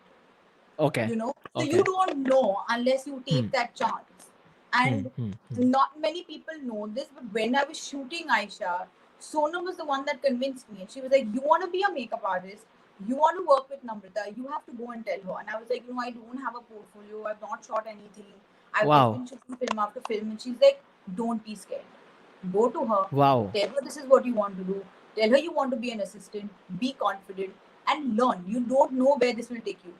Okay. You know, so you Okay. don't know unless you Hmm. take that chance. Hmm. And Hmm. Hmm. not many people know this, but when I was shooting Aisha, Sonam was the one that convinced me, and she was like, you want to be a makeup artist, you want to work with Namrata, you have to go and tell her. And I was like, I don't have a portfolio, I've not shot anything, I've just Wow. been shooting film after film. And she's like, don't be scared, go to her, Wow. tell her this is what you want to do, tell her you want to be an assistant, be confident, and learn. You don't know where this will take you.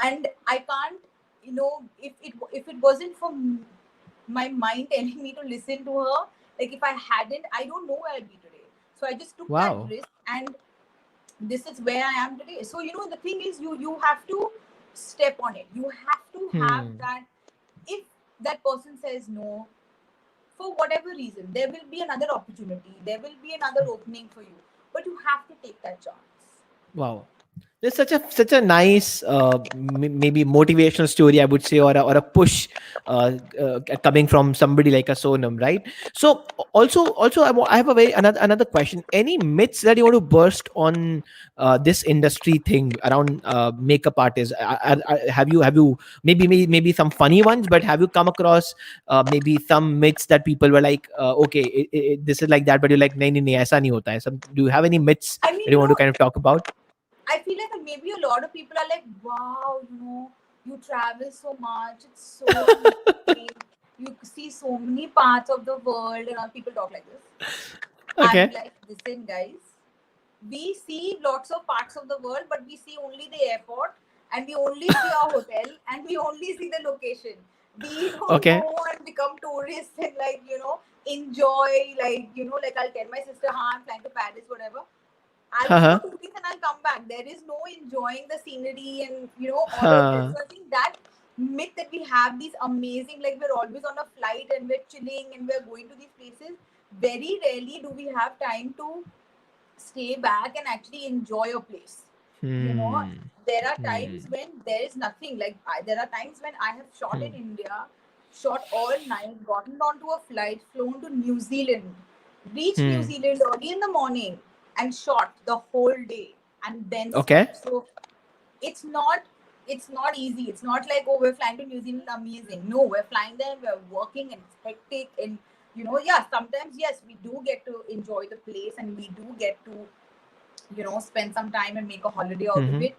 And I can't, if it wasn't for my mind telling me to listen to her, Like if I hadn't, I don't know where I'd be today. So I just took that Wow. risk, and this is where I am today. So the thing is, you have to step on it. You have to have Hmm. that. If that person says no, for whatever reason, there will be another opportunity. There will be another opening for you, but you have to take that chance. Wow. There's such a nice maybe motivational story, I would say, or a push coming from somebody like a Sonam, right? So also I have a very another question. Any myths that you want to burst on this industry thing around makeup artists? Have you maybe some funny ones, but have you come across maybe some myths that people were like, okay, this is like that, but you're like, nahi nahi nahi, aisa nahi hota hai. Do you have any myths I that mean, you want to kind of talk about? I feel like maybe a lot of people are like, wow, you travel so much, it's so amazing. You see so many parts of the world, and all people talk like this. I'm Okay. like, listen, guys, we see lots of parts of the world, but we see only the airport, and we only see our hotel, and we only see the location. We don't Okay. go and become tourists and enjoy, like I'll tell my sister, I'm flying to Paris, whatever. I'll go for Uh-huh. 2 weeks and I'll come back. There is no enjoying the scenery and all of this. Huh. So I think that myth that we have these amazing, like we're always on a flight and we're chilling and we're going to these places. Very rarely do we have time to stay back and actually enjoy a place. You know, Hmm. there are times Hmm. when there is nothing. There are times when I have shot in Hmm. India, shot all night, gotten onto a flight, flown to New Zealand, reached New Hmm. Zealand early in the morning, and shot the whole day, and then Okay. slept. So it's not it's not easy. It's not like, oh, we're flying to New Zealand, amazing. No, we're flying there, we're working, and it's hectic. And yeah, sometimes yes, we do get to enjoy the place, and we do get to spend some time and make a holiday out of Mm-hmm. it,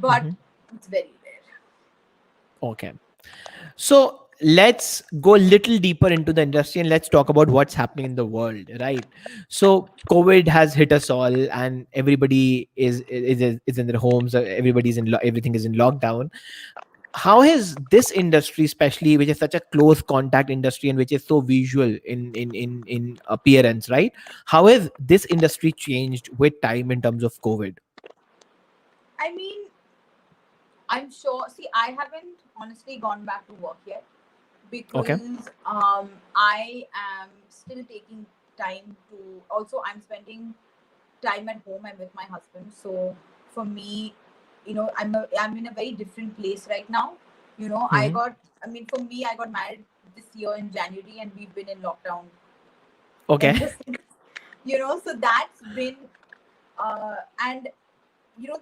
but Mm-hmm. it's very rare. Okay. So let's go a little deeper into the industry and let's talk about what's happening in the world, right? So COVID has hit us all, and everybody is in their homes. Everybody's everything is in lockdown. How has this industry, especially which is such a close contact industry and which is so visual in appearance, right? How has this industry changed with time in terms of COVID? I mean, I'm sure. See, I haven't honestly gone back to work yet Okay. because I am still taking time to. Also, I'm spending time at home. I'm with my husband, so for me, I'm in a very different place right now. I Hmm. got. I mean, for me, I got married this year in January, and we've been in lockdown Okay. ever since. So that's been and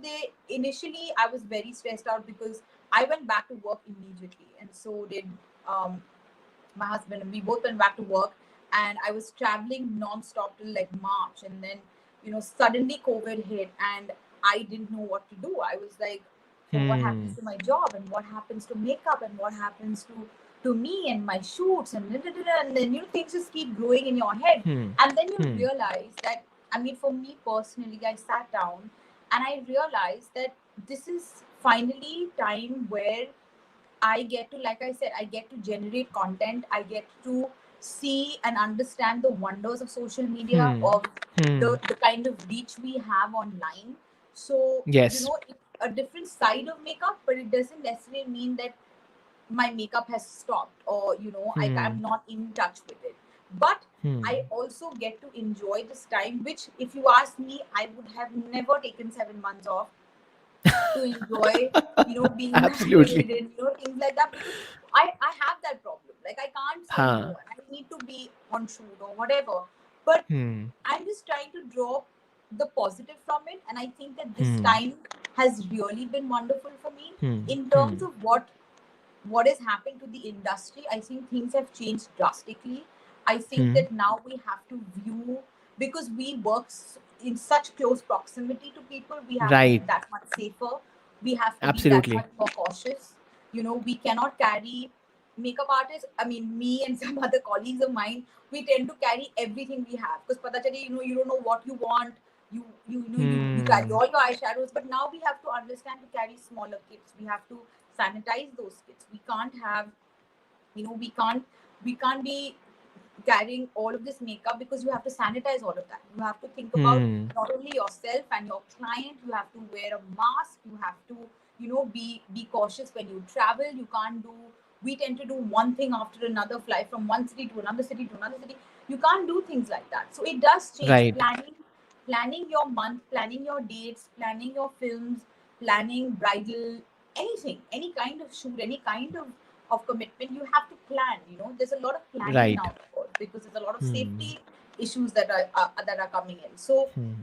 they initially I was very stressed out because I went back to work immediately, and so did um, my husband, and we both went back to work, and I was traveling non-stop till like March, and then suddenly COVID hit, and I didn't know what to do. I was like, so what happens Hmm. to my job, and what happens to makeup, and what happens to me and my shoots, and da, da, da, da. And then things just keep growing in your head, Hmm. and then you Hmm. realize that, I mean, for me personally, I sat down and I realized that this is finally time where I get to, like I said, I get to generate content. I get to see and understand the wonders of social media, Hmm. of Hmm. the kind of reach we have online. So, Yes. it's a different side of makeup, but it doesn't necessarily mean that my makeup has stopped, or I'm Hmm. not in touch with it. But I Hmm. also get to enjoy this time, which, if you ask me, I would have never taken 7 months off to enjoy, being Absolutely. married and things like that, because I have that problem. Like, I can't say Huh. no. I need to be on shoot or whatever. But Hmm. I'm just trying to draw the positive from it, and I think that this Hmm. time has really been wonderful for me Hmm. in Hmm. terms of what is happening to the industry. I think things have changed drastically. I think Hmm. that now we have to view, because we work in such close proximity to people, we have to be Right. that much safer. We have to be that Absolutely. much more cautious. We cannot carry makeup artists. I mean, me and some other colleagues of mine, we tend to carry everything we have, because pata chale, you don't know what you want. You carry Hmm. all your eyeshadows, but now we have to understand to carry smaller kits. We have to sanitize those kits. We can't have, we can't be carrying all of this makeup, because you have to sanitize all of that. You have to think about Hmm. not only yourself and your client. You have to wear a mask. You have to, be cautious when you travel. You can't do. We tend to do one thing after another, fly from one city to another city to another city. You can't do things like that. So it does change. Right. Planning your month, planning your dates, planning your films, planning bridal, anything, any kind of shoot, any kind of commitment, you have to plan. There's a lot of planning Right. now, because there's a lot of Hmm. safety issues that are coming in. So, Hmm.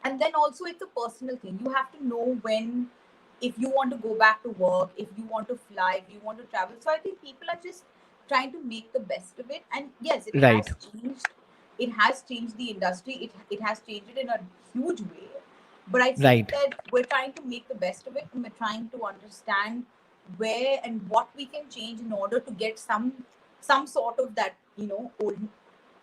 and then also it's a personal thing. You have to know when, if you want to go back to work, if you want to fly, if you want to travel. So I think people are just trying to make the best of it. And yes, it Right. has changed. It has changed the industry. It has changed it in a huge way. But I think Right. that we're trying to make the best of it, and we're trying to understand where and what we can change in order to get some sort of that, old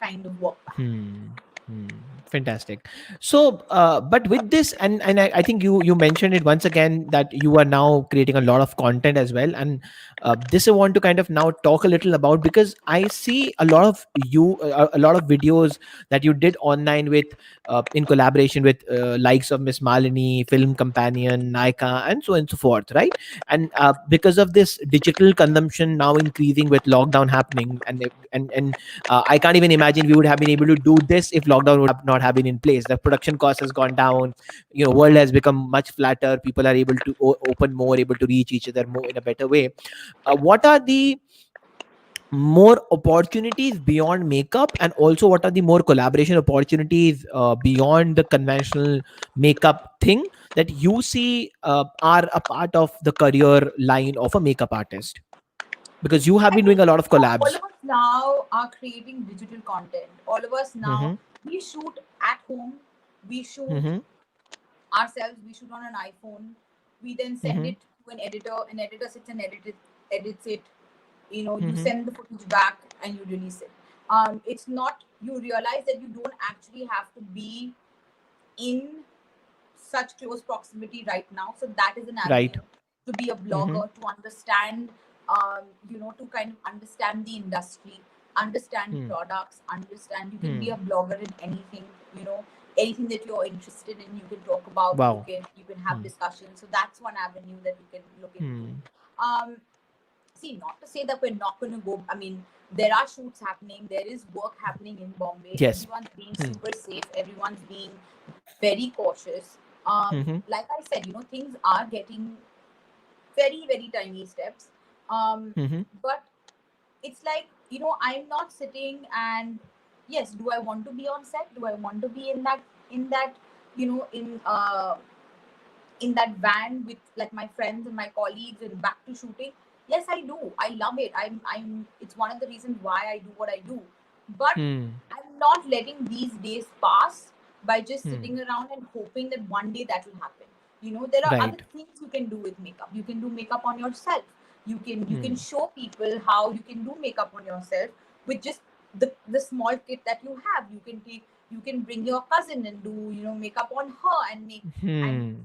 kind of work back. Hmm. Hmm. Fantastic. So, but with this, and I think you mentioned it once again that you are now creating a lot of content as well, and this I want to kind of now talk a little about, because I see a lot of a lot of videos that you did online with in collaboration with likes of Miss Malini, Film Companion, Naika, and so on and so forth, right? And because of this digital consumption now increasing with lockdown happening, and I can't even imagine we would have been able to do this if lockdown would have not have been in place. The production cost has gone down. World has become much flatter. People are able to open more, able to reach each other more in a better way. What are the more opportunities beyond makeup, and also what are the more collaboration opportunities beyond the conventional makeup thing that you see are a part of the career line of a makeup artist, because you have I been doing think, a lot of all collabs. of us now are creating digital content. All of us now, Mm-hmm. we shoot at home, we shoot Mm-hmm. ourselves, we shoot on an iPhone, we then send Mm-hmm. it to an editor sits and edits it. You Mm-hmm. send the footage back and you release it. It's not, you realize that you don't actually have to be in such close proximity right now. So that is an Right. avenue to be a Mm-hmm. blogger, to understand, to kind of understand the industry, understand Hmm. products, understand. You can be a Hmm. blogger in anything, anything that you're interested in. You can talk about. You Wow. can you can have Hmm. discussions. So that's one avenue that you can look into. Hmm. Um, See, not to say that we're not going to go. I mean, there are shoots happening. There is work happening in Bombay. Yes. Everyone's being Hmm. super safe. Everyone's being very cautious. Mm-hmm. Like I said, things are getting very, very tiny steps. Mm-hmm. But it's like, I'm not sitting and, yes, do I want to be on set? Do I want to be in that, you know, in that van with like my friends and my colleagues and back to shooting? Yes, I do. I love it. I'm It's one of the reasons why I do what I do. But Hmm. I'm not letting these days pass by just Hmm. sitting around and hoping that one day that will happen. There are other Right. things you can do with makeup. You can do makeup on yourself. You can Hmm. show people how you can do makeup on yourself with just the small kit that you have. You can bring your cousin and do makeup on her, and Hmm.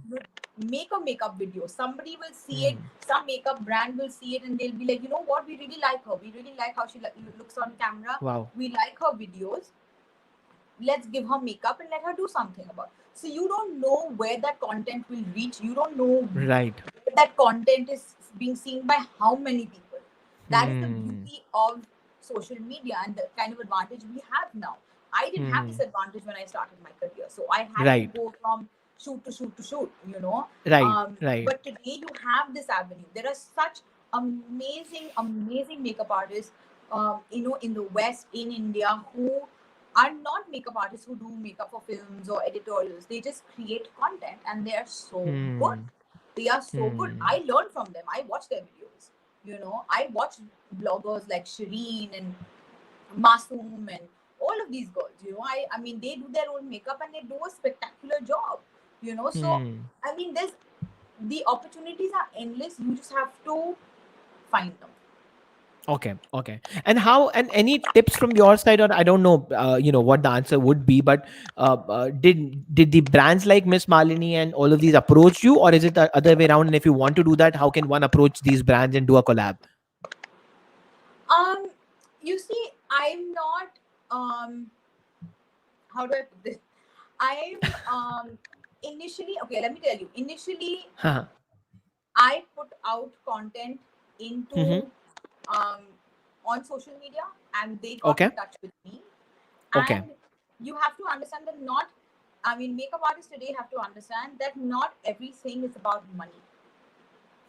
make a makeup video. Somebody will see it. Hmm. Some makeup brand will see it, and they'll be like, you know what, we really like her. We really like how she looks on camera. Wow. We like her videos. Let's give her makeup and let her do something about it. So you don't know where that content will reach. You don't know Right. where that content is being seen by how many people. That is the Hmm. beauty of social media and the kind of advantage we have now. I didn't have this Hmm. advantage when I started my career, so I had to Right. go from shoot to shoot to shoot. Right. Right. But today you have this avenue. There are such amazing, amazing makeup artists, in the West, in India, who are not makeup artists who do makeup for films or editorials. They just create content and they are so good. Hmm. They are so good. Hmm. I learn from them. I watch their videos. I watch bloggers like Shireen and Masoom and all of these girls. I mean, they do their own makeup and they do a spectacular job. So Hmm. I mean, the opportunities are endless. You just have to find them. Okay. Okay. And how? And any tips from your side, or I don't know, what the answer would be, but did the brands like Miss Malini and all of these approach you, or is it the other way around? And if you want to do that, how can one approach these brands and do a collab? Um, you see, I'm not. um how do I put this? I'm initially, okay, let me tell you. Initially, Haha. I put out content Mm-hmm. into um on social media, and they got Okay. in touch with me. Okay. And you have to understand that not, I mean, makeup artists today have to understand that not everything is about money.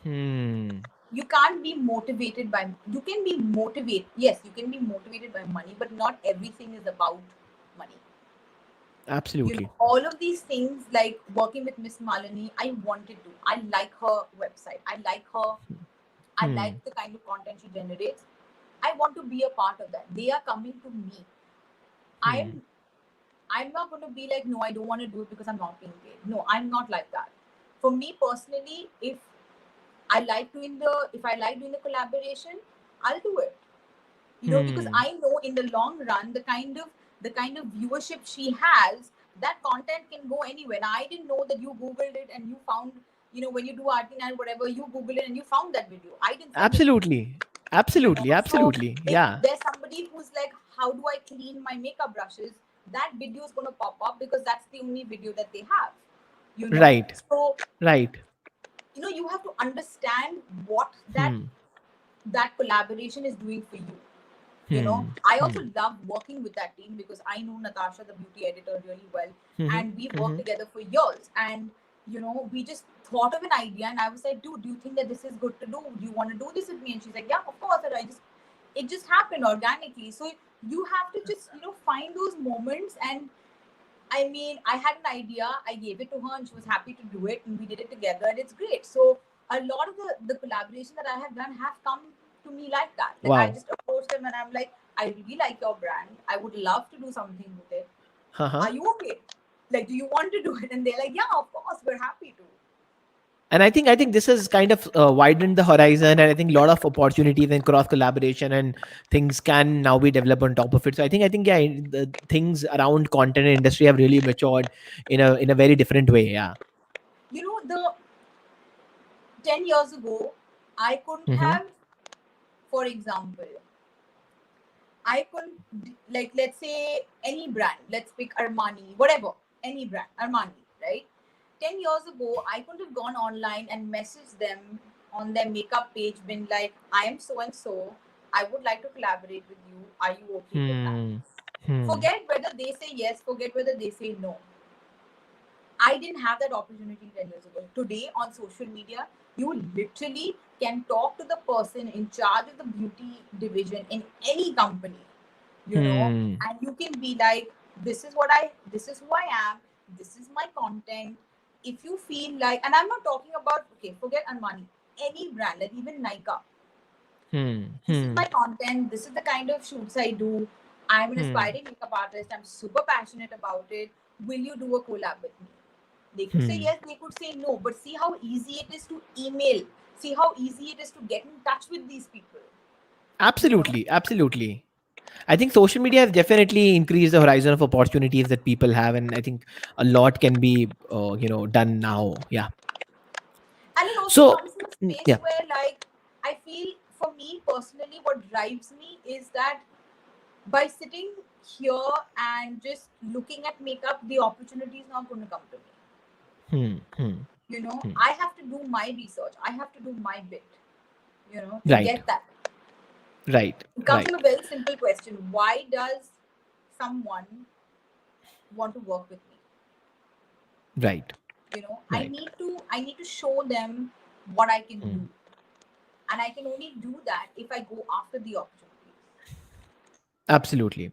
Hmm. You can't be motivated by, you can be motivated, yes, you can be motivated by money, but not everything is about money. You know, Absolutely. all of these things, like working with Miss Malini, I wanted to, I like her website, I like her, I Hmm. like the kind of content she generates. I want to be a part of that. They are coming to me. Hmm. I'm not going to be like, no, I don't want to do it because I'm not being paid. No, I'm not like that. For me personally, if I like doing the collaboration, I'll do it. You know, because Hmm. I know in the long run, the kind of viewership she has, that content can go anywhere. Now, I didn't know that you googled it and you found, you know, when you do Arti Nayar, whatever, you google it and you found that video. I didn't send it to you. Absolutely. Absolutely. So Absolutely. if Yeah. there's somebody who's like, how do I clean my makeup brushes, that video is going to pop up because that's the only video that they have. Right. So Right. you have to understand what that Hmm. that collaboration is doing for you. Hmm. I also Hmm. love working with that team because I know Natasha, the beauty editor, really well, Hmm. and we've worked Hmm. together for years. And we just thought of an idea, and I was like, dude, do you think that this is good to do? Do you want to do this with me? And she's like, yeah, of course. And it just happened organically. So you have to just find those moments. And I mean, I had an idea, I gave it to her, and she was happy to do it, and we did it together, and it's great. So a lot of the collaboration that I have done have come to me like that. Like, I Wow. just approach them and I'm like, I really like your brand. I would love to do something with it. Uh-huh. Are you okay? Like, do you want to do it? And they're like, yeah, of course, we're happy to. And I think this has kind of widened the horizon, and I think a lot of opportunities and cross collaboration and things can now be developed on top of it. So I think yeah, the things around content industry have really matured in a very different way. Yeah. The 10 years ago, I couldn't Mm-hmm. have, for example, I could, like, let's say any brand, let's pick Armani, whatever, any brand, Armani, right? 10 years ago, I could have gone online and messaged them on their makeup page, been like, I am so and so, I would like to collaborate with you. Are you okay with that? Hmm. Hmm. Forget whether they say yes, forget whether they say no. I didn't have that opportunity 10 years ago. Today on social media, you literally can talk to the person in charge of the beauty division in any company, Hmm. and you can be like, this is who I am, this is my content. If you feel like, and I'm not talking about, okay, forget Armani, any brand, like even Nika, Hmm. this is Hmm. my content, this is the kind of shoots I do. I'm an Hmm. aspiring makeup artist, I'm super passionate about it. Will you do a collab with me? They could say Hmm. yes, they could say no, but see how easy it is to email. See how easy it is to get in touch with these people. You know, Absolutely. Absolutely. I think social media has definitely increased the horizon of opportunities that people have, and I think a lot can be, done now. Yeah. and it also So, comes from a yeah. space where, like, I feel, for me personally, what drives me is that by sitting here and just looking at makeup, the opportunity is not going to come to me. Hmm. Hmm. Hmm. I have to do my research, I have to do my bit, to Right. get that. Right. It comes from Right. a very simple question: why does someone want to work with me? Right. I Right. need to show them what I can Hmm. do, and I can only do that if I go after the opportunities. Absolutely.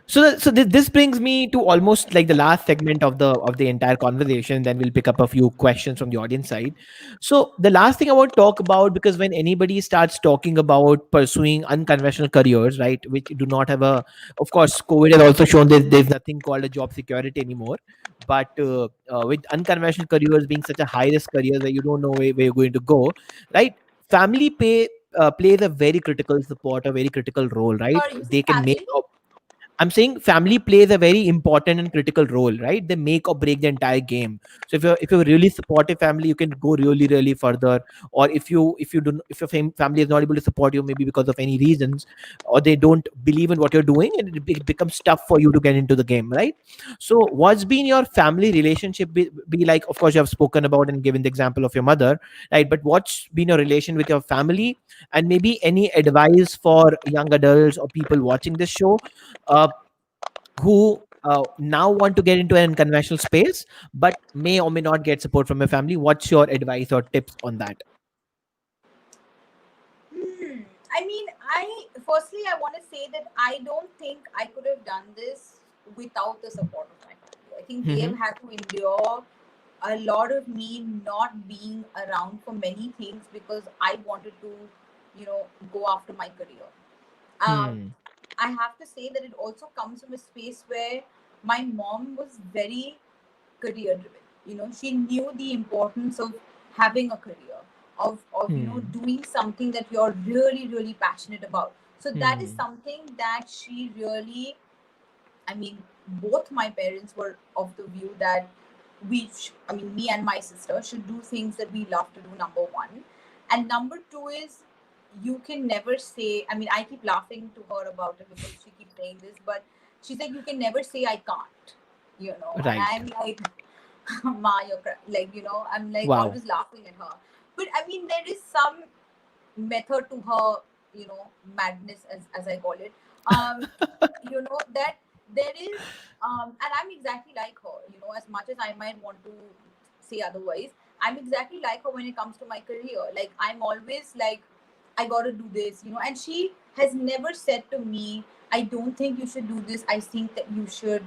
So this brings me to almost like the last segment of the entire conversation. Then we'll pick up a few questions from the audience side. So the last thing I want to talk about, because when anybody starts talking about pursuing unconventional careers, right, which do not have a, of course, COVID has also shown there's nothing called a job security anymore. But with unconventional careers being such a high risk career where you don't know where you're going to go, right? Family plays a very critical support, a very critical role, right? Sorry, you said They can make family? I'm saying family plays a very important and critical role, right? They make or break the entire game. So if you're a really supportive family, you can go really really further. Or if your family is not able to support you, maybe because of any reasons, or they don't believe in what you're doing, and it becomes tough for you to get into the game, right? So what's been your family relationship be like? Of course, you have spoken about and given the example of your mother, right? But what's been your relation with your family, and maybe any advice for young adults or people watching this show? Uh, who now want to get into an unconventional space but may or may not get support from your family. What's your advice or tips on that? Hmm. I mean, I want to say that I don't think I could have done this without the support of my family. I think they Mm-hmm. have had to endure a lot of me not being around for many things because I wanted to, go after my career. Um, Hmm. I have to say that it also comes from a space where my mom was very career driven. She knew the importance of having a career, of Hmm. doing something that you're really, really passionate about. So that is Hmm. something that she really, I mean, both my parents were of the view that me and my sister should do things that we love to do, number one. And number two is, you can never say, I mean, I keep laughing to her about it because she keeps saying this, but she's like, you can never say I can't, and Right. I'm like, Ma, you're like, I'm like Wow. always laughing at her. But I mean, there is some method to her, madness, as I call it. That there is, and I'm exactly like her. As much as I might want to say otherwise, I'm exactly like her when it comes to my career. Like, I'm always like, I got to do this, and she has never said to me, I don't think you should do this. I think that you should,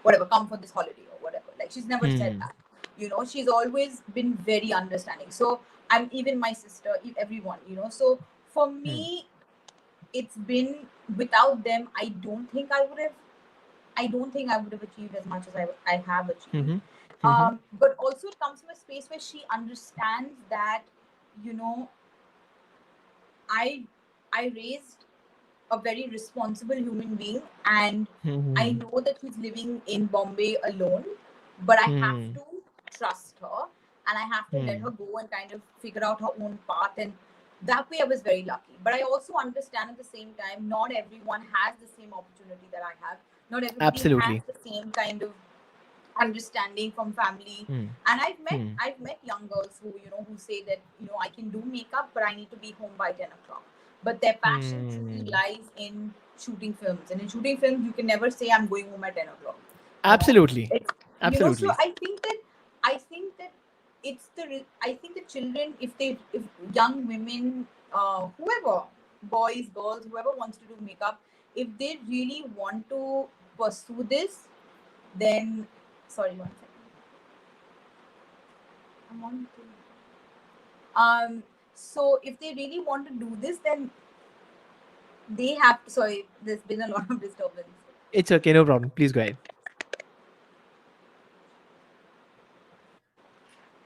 whatever, come for this holiday or whatever. Like, she's never said Hmm. that. She's always been very understanding. So I'm, even my sister, everyone, so for Hmm. me, it's been, without them, I don't think I would have achieved as much as I have achieved. Mm-hmm. Mm-hmm. But also it comes from a space where she understands that, you know I I raised a very responsible human being, and I Hmm. know that he's living in Bombay alone, but I have Hmm. to trust her, and I have to let her Hmm. go and kind of figure out her own path. And that way I was very lucky. But I also understand at the same time, not everyone has the same opportunity that I have. Not everybody has Absolutely. the same kind of understanding from family. Hmm. And I've met Hmm. I've met young girls who say that, I can do makeup, but I need to be home by 10 o'clock. But their passion truly Hmm. lies in shooting films, and in shooting films, you can never say I'm going home at 10 o'clock. You know, Absolutely. it's so Absolutely. I think that I think the children, if young women, whoever, boys, girls, whoever wants to do makeup, if they really want to pursue this, then, sorry, one second. I'm on so if they really want to do this, then they have, sorry, there's been a lot of disturbance. It's okay, no problem, please go ahead.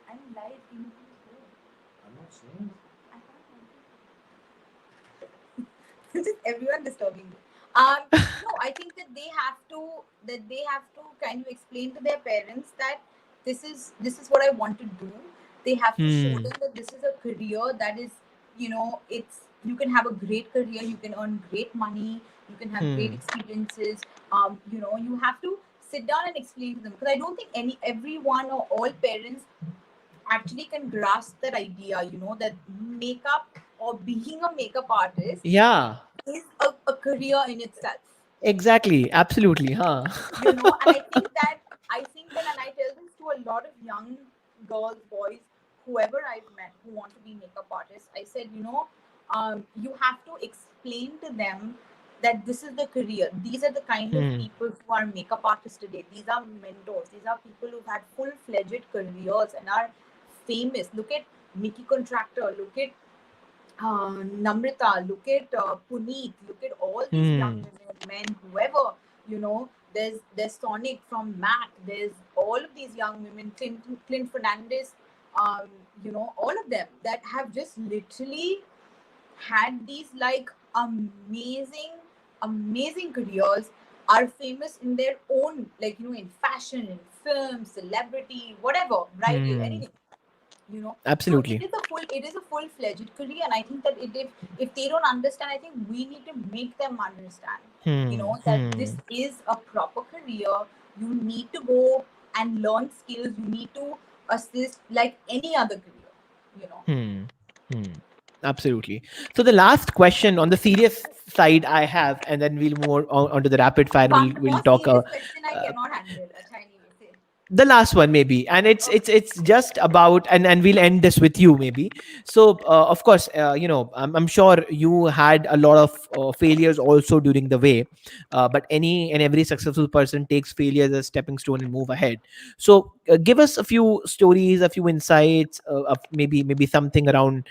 I'm live. Can you please go? I'm not saying. I can't. Just everyone disturbing me. Um, no, I think that they have to kind of explain to their parents that this is what I want to do. They have to show Hmm. them that this is a career that is, it's you can have a great career, you can earn great money, you can have great Hmm. experiences. You have to sit down and explain to them, because I don't think everyone or all parents actually can grasp that idea, that makeup or being a makeup artist Yeah, is a career in itself. exactly. Absolutely. Huh. And I think that, and I tell this to a lot of young girls, boys, whoever I've met who want to be makeup artists. I said, you have to explain to them that this is the career. These are the kind of Hmm. people who are makeup artists today. These are mentors. These are people who've had full-fledged careers and are famous. Look at Mickey Contractor. Look at Namrita, look at Puneet, look at all these young Hmm. women, men, whoever, there's Sonic from Mac, there's all of these young women, Clint Fernandez, all of them that have just literally had these like amazing amazing careers, are famous in their own, like, in fashion, in film, celebrity, whatever, bridal, Hmm. anything. So Absolutely. it is a full-fledged career, and I think that if they don't understand, I think we need to make them understand, Hmm. that Hmm. this is a proper career. You need to go and learn skills. You need to assist like any other career. Hmm. Hmm. Absolutely. So the last question on the serious side I have, and then we'll move on to the rapid fire. And One we'll more talk. serious question I Uh, cannot handle. Acha, anyway, say. the last one maybe, and it's Okay. it's it's just about, and we'll end this with you maybe. So of course, I'm sure you had a lot of failures also during the way, but any and every successful person takes failure as a stepping stone and move ahead. So give us a few stories, a few insights, of maybe something around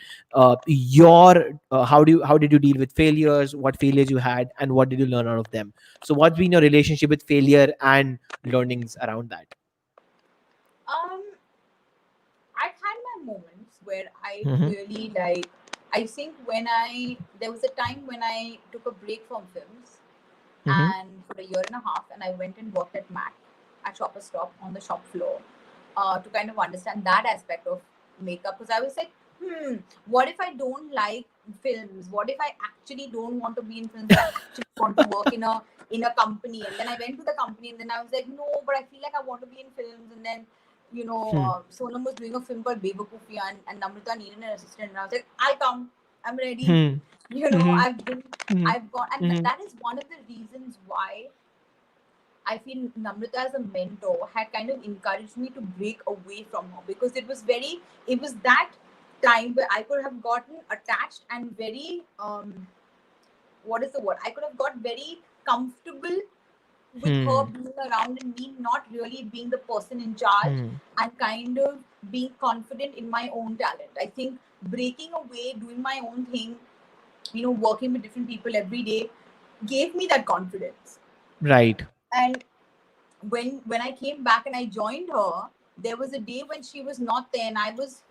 your how did you deal with failures, what failures you had, and what did you learn out of them. So what's been your relationship with failure and learnings around that? Um, I've had my moments where I Mm-hmm. really like. I think when there was a time when I took a break from films, Mm-hmm. and for a year and a half, and I went and worked at Mac at Shopper Stop on the shop floor, to kind of understand that aspect of makeup. Because I was like, what if I don't like films? What if I actually don't want to be in films, but I actually want to work in a company? And then I went to the company, and then I was like, no, but I feel like I want to be in films. And then Hmm. Sonam was doing a film called Bewakufi, and Namrata needed an assistant, and I was like, I'll come. I'm ready. Hmm. Hmm. Hmm. I've gone, and Hmm. that is one of the reasons why I feel Namrata as a mentor had kind of encouraged me to break away from her, because it was that time where I could have gotten attached and very, what is the word? I could have got very comfortable with her Hmm. being around and me not really being the person in charge, Hmm. and kind of being confident in my own talent. I think breaking away, doing my own thing, working with different people every day gave me that confidence. Right. And when I came back and I joined her, there was a day when she was not there and I was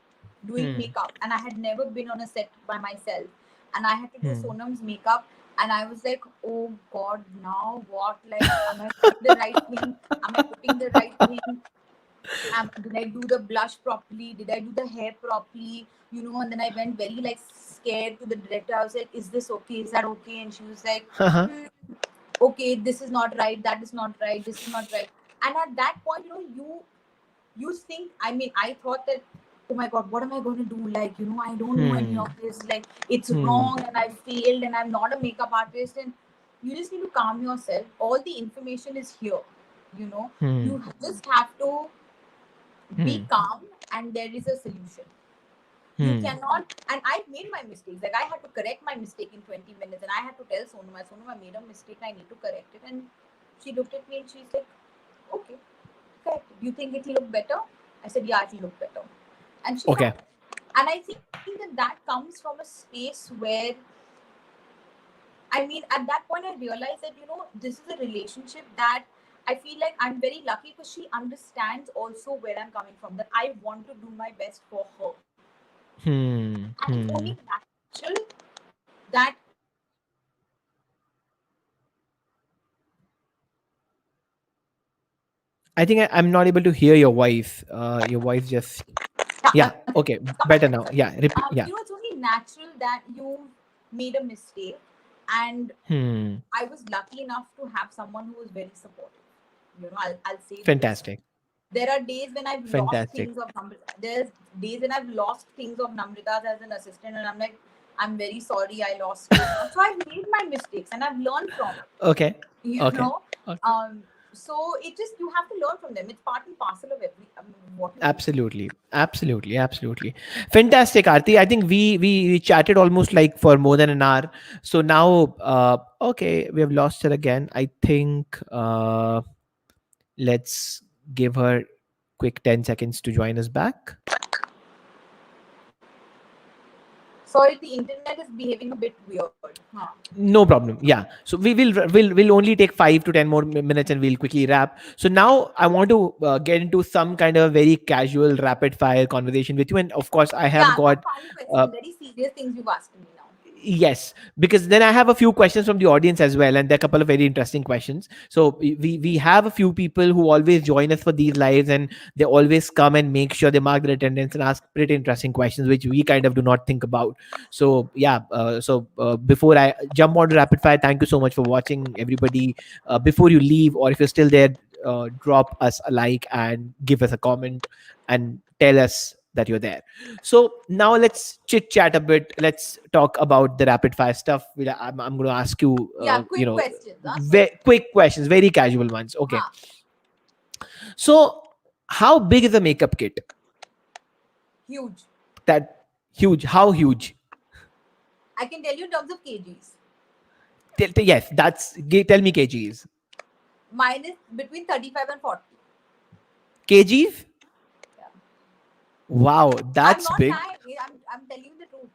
doing Hmm. makeup, and I had never been on a set by myself, and I had to do Hmm. Sonam's makeup, and I was like, oh God, now what? Like, am I putting the right thing? Am I putting the right thing? Did I do the blush properly? Did I do the hair properly? And then I went very like scared to the director. I was like, is this okay? Is that okay? And she was like, Uh-huh. hmm, okay, this is not right, that is not right, this is not right. And at that point, you think, I mean, I thought that, oh my God, what am I going to do? Like, I don't know any Hmm. of this, like, it's Hmm. wrong, and I failed, and I'm not a makeup artist. And you just need to calm yourself. All the information is here. Hmm. You just have to be Hmm. calm, and there is a solution. You Hmm. cannot, and I made my mistakes. Like, I had to correct my mistake in 20 minutes, and I had to tell Sonam, I made a mistake, I need to correct it. And she looked at me and she's like, okay, correct it. Do you think it'll look better? I said, yeah, it'll look better. And she's Okay. fine. And I think that comes from a space where, I mean, at that point, I realized that, this is a relationship that I feel like I'm very lucky, because she understands also where I'm coming from, that I want to do my best for her. Hmm. And it's Hmm. only natural that I think I'm not able to hear your voice. Your voice just, yeah. Okay. Better now. Yeah. Repeat. Yeah. it's only natural that you made a mistake, and Hmm. I was lucky enough to have someone who was very supportive. I'll say this. Fantastic. There are days when I've lost Fantastic. things of Namrita. There's days when I've lost things of Namrita's as an assistant, and I'm like, I'm very sorry I lost it. So I've made my mistakes and I've learned from it. Okay. You Okay. know, Okay. um, so it just, you have to learn from them. It's part and parcel of what you do. Absolutely, absolutely, absolutely. Fantastic, Arti. I think we chatted almost like for more than an hour. So now, okay, we have lost her again. I think let's give her quick 10 seconds to join us back. Sorry, the internet is behaving a bit weird. Huh. No problem. Yeah. So we'll only take 5 to 10 more minutes and we'll quickly wrap. So now I want to get into some kind of very casual rapid fire conversation with you, and of course I have Yeah, got not funny uh, questions, very serious things you've asked me now. Yes, because then I have a few questions from the audience as well, and there are a couple of very interesting questions. So we have a few people who always join us for these lives, and they always come and make sure they mark their attendance and ask pretty interesting questions, which we kind of do not think about. So yeah, before I jump on to rapid fire, thank you so much for watching, everybody. Before you leave, or if you're still there, drop us a like and give us a comment and tell us that you're there. So now let's chit chat a bit. Let's talk about the rapid fire stuff. I'm going to ask you, Yeah, quick questions. Huh? quick questions, very casual ones. Okay. Huh. So, how big is the makeup kit? Huge. That huge. How huge? I can tell you in terms of kgs. Yes, tell me kgs. Mine is between 35 and 40. Kgs? Yeah. Wow, I'm that's not big. lying. I'm telling you the truth.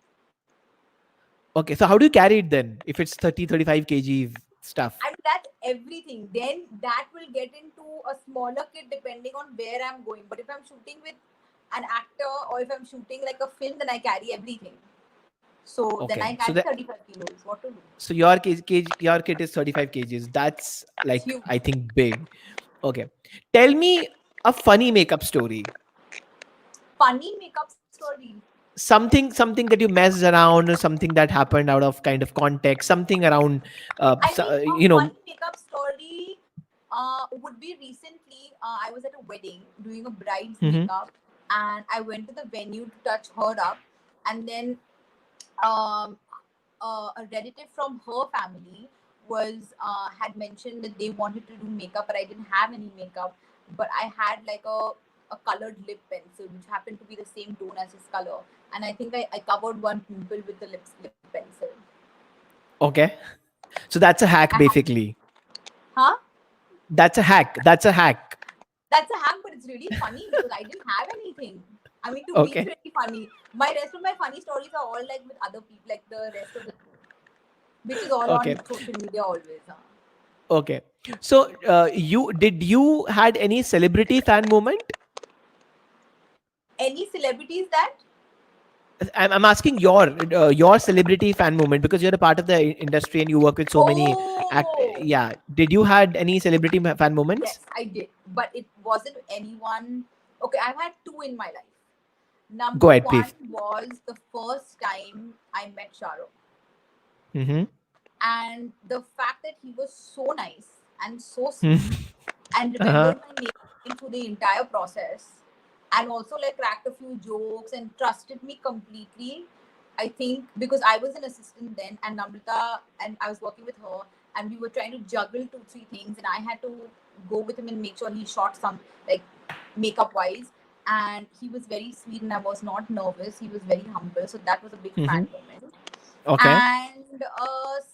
Okay, so how do you carry it then if it's 30, 35 kgs stuff? And that's everything. Then that will get into a smaller kit depending on where I'm going. But if I'm shooting with an actor or if I'm shooting like a film, then I carry everything. So then I Okay, carry 35 kilos. What to do? so your kit is 35 kgs. That's It's like, huge. I think, big. Okay. Tell me a funny makeup story. Funny makeup story. Something that you messed around, or something that happened out of kind of context, something around I mean, a funny makeup story would be recently. I was at a wedding doing a bride's Mhm. makeup, and I went to the venue to touch her up, and then um, a relative from her family was had mentioned that they wanted to do makeup, but I didn't have any makeup. But I had like a colored lip pencil, which happened to be the same tone as his color, and I think I covered one pimple with the lip pencil. Okay, so that's a hack I had, basically. huh? That's a hack. That's a hack, but it's really funny because I didn't have anything. I mean, to me, it's Okay. really funny. My rest of my funny stories are all like with other people, like the rest of the group, which is all Okay. on social media always. Huh? Okay. So you had any celebrity fan moment? Any celebrities that? I'm asking your celebrity fan moment, because you're a part of the industry and you work with so many Oh, yeah, did you had any celebrity fan moments? yes, I did, but it wasn't anyone. Okay, I've had two in my life. Go Number ahead, one please. was the first time I met Sharo, Mm-hmm. and the fact that he was so nice and so sweet and Uh-huh. remembered my name through the entire process, and also like cracked a few jokes and trusted me completely. I think because I was an assistant then, and Namrita, and I was working with her, and we were trying to juggle two, three things, and I had to go with him and make sure he shot some like makeup wise. And he was very sweet, and I was not nervous. He was very humble, so that was a big Mm-hmm. fan moment. Okay. And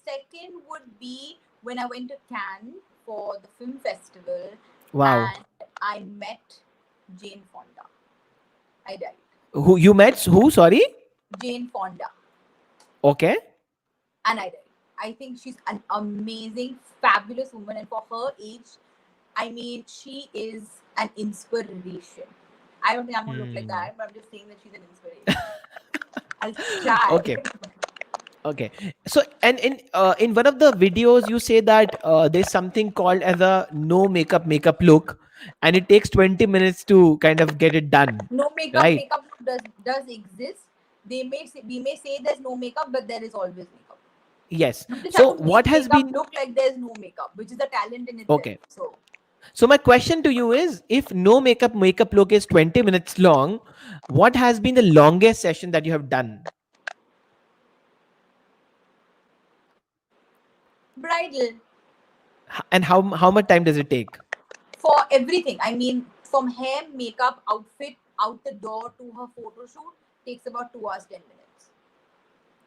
second would be when I went to Cannes for the film festival, Wow. and I met Jane Fonda. I died. Who you met? Who? Sorry. Jane Fonda, Okay. and I died. I think she's an amazing, fabulous woman, and for her age, I mean, she is an inspiration. I don't think I'm gonna look like Hmm. that, but I'm just saying that she's an inspiration. I'll try. Okay. Okay. So, and in one of the videos, you say that there's something called as a no makeup look, and it takes 20 minutes to kind of get it done, No makeup, right? makeup does exist. We may say there's no makeup, but there is always makeup. Yes. You just have So, to make what has makeup been look like there's no makeup, which is a talent in itself. okay? So So, my question to you is, if no makeup look is 20 minutes long, what has been the longest session that you have done? bridal And how much time does it take? for everything. I mean, from hair, makeup, outfit, out the door to her photo shoot takes about 2 hours 10 minutes.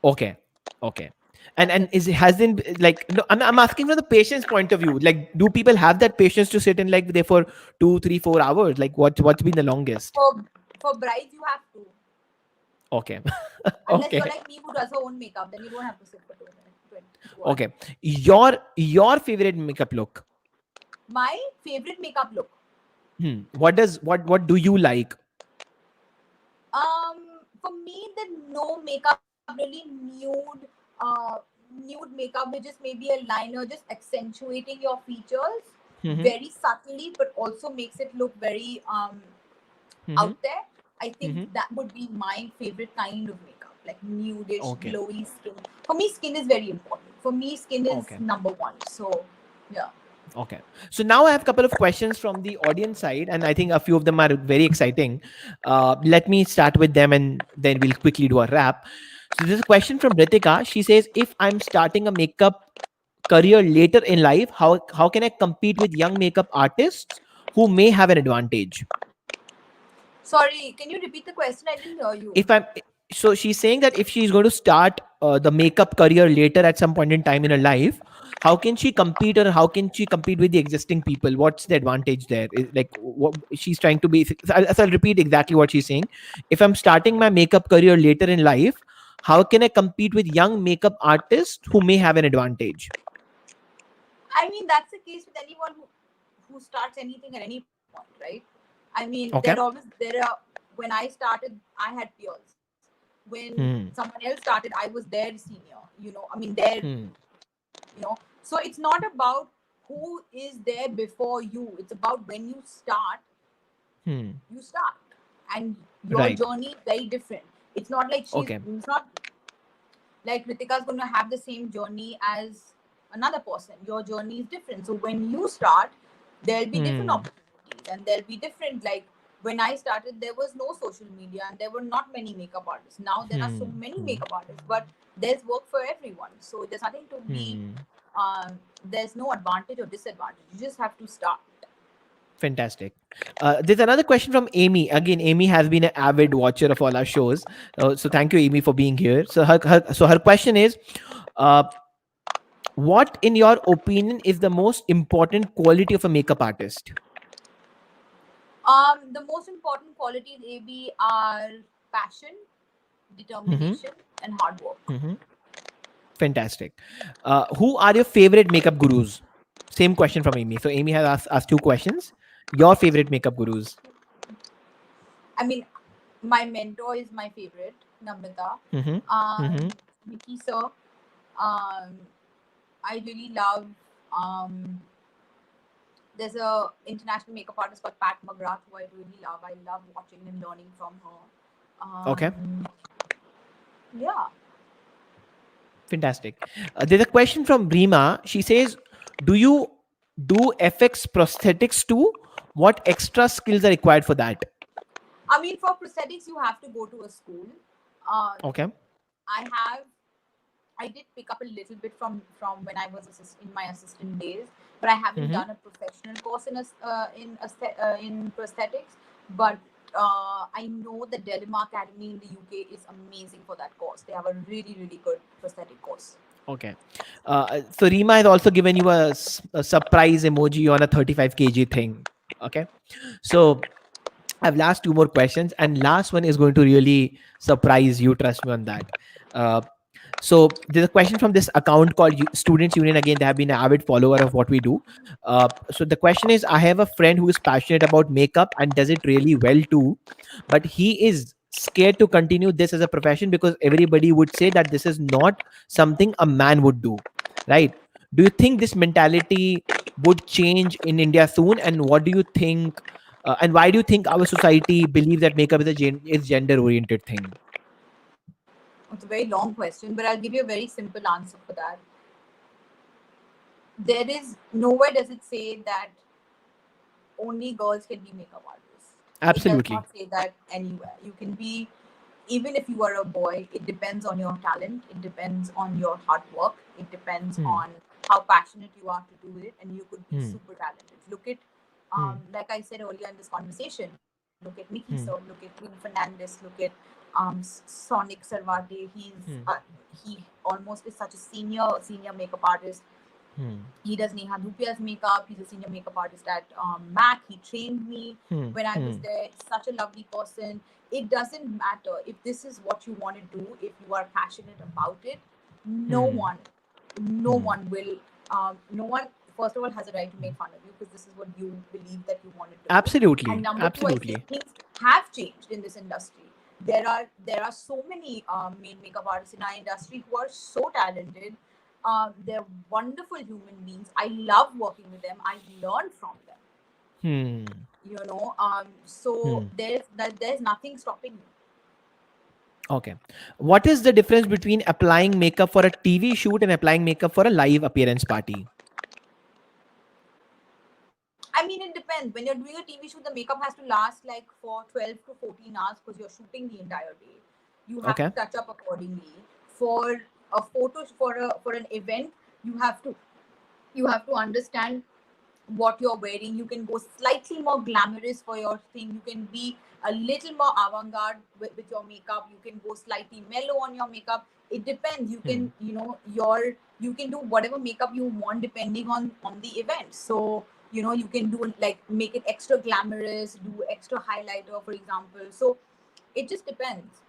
Okay. Okay. That's And it. is it hasn't like, no, I'm asking from the patient's point of view. Like, do people have that patience to sit in like there for 2, 3, 4 hours? Like, what's been the longest? For brides, you have to. Okay. Unless you're Okay. like me who does her own makeup, then you don't have to sit for 2 minutes, 2 hours. Okay. Your favorite makeup look. My favorite makeup look. What do you like? For me, the no makeup, really nude, uh, nude makeup with just maybe a liner, just accentuating your features Mm-hmm. very subtly, but also makes it look very Mm-hmm. out there. I think Mm-hmm. that would be my favorite kind of makeup, like nudish, Okay. glowy skin. For me, skin is very important. For me, skin is Okay. number one. So, yeah. Okay. So now I have a couple of questions from the audience side, and I think a few of them are very exciting. Let me start with them, and then we'll quickly do a wrap. So there's a question from Ritika. She says, "If I'm starting a makeup career later in life, how can I compete with young makeup artists who may have an advantage?" Sorry, can you repeat the question? I didn't hear you. If I'm So she's saying that if she's going to start the makeup career later at some point in time in her life, how can she compete, or how can she compete with the existing people? What's the advantage there? Like what she's trying to be. So I'll repeat exactly what she's saying. If I'm starting my makeup career later in life, how can I compete with young makeup artists who may have an advantage? I mean, that's the case with anyone who starts anything at any point, right? I mean, Okay. when I started, I had peers. When Hmm. someone else started, I was their senior, I mean, their, Hmm. so it's not about who is there before you. It's about when Hmm. you start. And your Right. journey is very different. Okay. It's not like Ritika's going to have the same journey as another person. Your journey is different. So when you start, there'll be different Hmm. opportunities, and there'll be different, like when I started, there was no social media and there were not many makeup artists. Now there are so Hmm. many Hmm. makeup artists, but there's work for everyone. So there's nothing to be, Hmm. there's no advantage or disadvantage. You just have to start. Fantastic. There's another question from Amy. Again, Amy has been an avid watcher of all our shows. So thank you, Amy, for being here. So her question is, uh, what, in your opinion, is the most important quality of a makeup artist? The most important qualities, AB, are passion, Mm-hmm. determination, and hard work. Mm-hmm. Fantastic. Who are your favorite makeup gurus? Same question from Amy. So Amy has asked two questions. Your favorite makeup gurus? I mean, my mentor is my favorite, Namrata. Mm-hmm. Mm-hmm. Vicky sir. Um, I really love. Um, there's a international makeup artist called Pat McGrath who I really love. I love watching and learning from her. Okay. Yeah. Fantastic. There's a question from Rima. She says, "Do you do FX prosthetics too? What extra skills are required for that?" I mean, for prosthetics, you have to go to a school. Uh, Okay. I have I did pick up a little bit from when I was in my assistant days, but I haven't Mm-hmm. done a professional course in prosthetics. But I know the Delima Academy in the UK is amazing for that course. They have a really really good prosthetic course. Okay. So Rima has also given you a surprise emoji on a 35 kg thing. Okay. So I've last two more questions, and last one is going to really surprise you. Trust me on that. Uh, so there's a question from this account called Students Union. Again, they have been an avid follower of what we do. So the question is, I have a friend who is passionate about makeup and does it really well too, but he is scared to continue this as a profession because everybody would say that this is not something a man would do, right? Do you think this mentality would change in India soon? And what do you think? And why do you think our society believes that makeup is is gender oriented thing? It's a very long question, but I'll give you a very simple answer for that. There is nowhere does it say that only girls can be makeup artists. It does Absolutely. not say that anywhere. You can be, even if you are a boy, it depends on your talent, it depends on your hard work, it depends Hmm. on how passionate you are to do it, and you could be Hmm. super talented. Look at, Hmm. like I said earlier in this conversation, look at Mickey Hmm. Sir, look at Queen Fernandez, look at Sonic Sarvate. Hmm. He almost is such a senior makeup artist. Hmm. He does Neha Dhupia's makeup. He's a senior makeup artist at MAC. He trained me Hmm. when I was Hmm. there. Such a lovely person. It doesn't matter if this is what you want to do, if you are passionate about it. No Hmm. one, no Hmm. one will, no one, first of all, has a right to make fun of you because this is what you believe that you wanted to do. And Absolutely. number two, I think Absolutely. things have changed in this industry. there are so many male makeup artists in our industry who are so talented. They're wonderful human beings. I love working with them. I learn from them. Hmm. So Hmm. there's nothing stopping me. Okay. What is the difference between applying makeup for a TV shoot and applying makeup for a live appearance party? I mean, it depends. When you're doing a TV shoot, the makeup has to last like for 12 to 14 hours because you're shooting the entire day. You have to Okay. touch up accordingly. For a photo, for an event, you have to you have to understand what you're wearing. You can go slightly more glamorous for your thing. You can be a little more avant-garde with your makeup. You can go slightly mellow on your makeup. It depends. You Hmm. can, you can do whatever makeup you want depending on the event. So you can do like make it extra glamorous, do extra highlighter, for example. So it just depends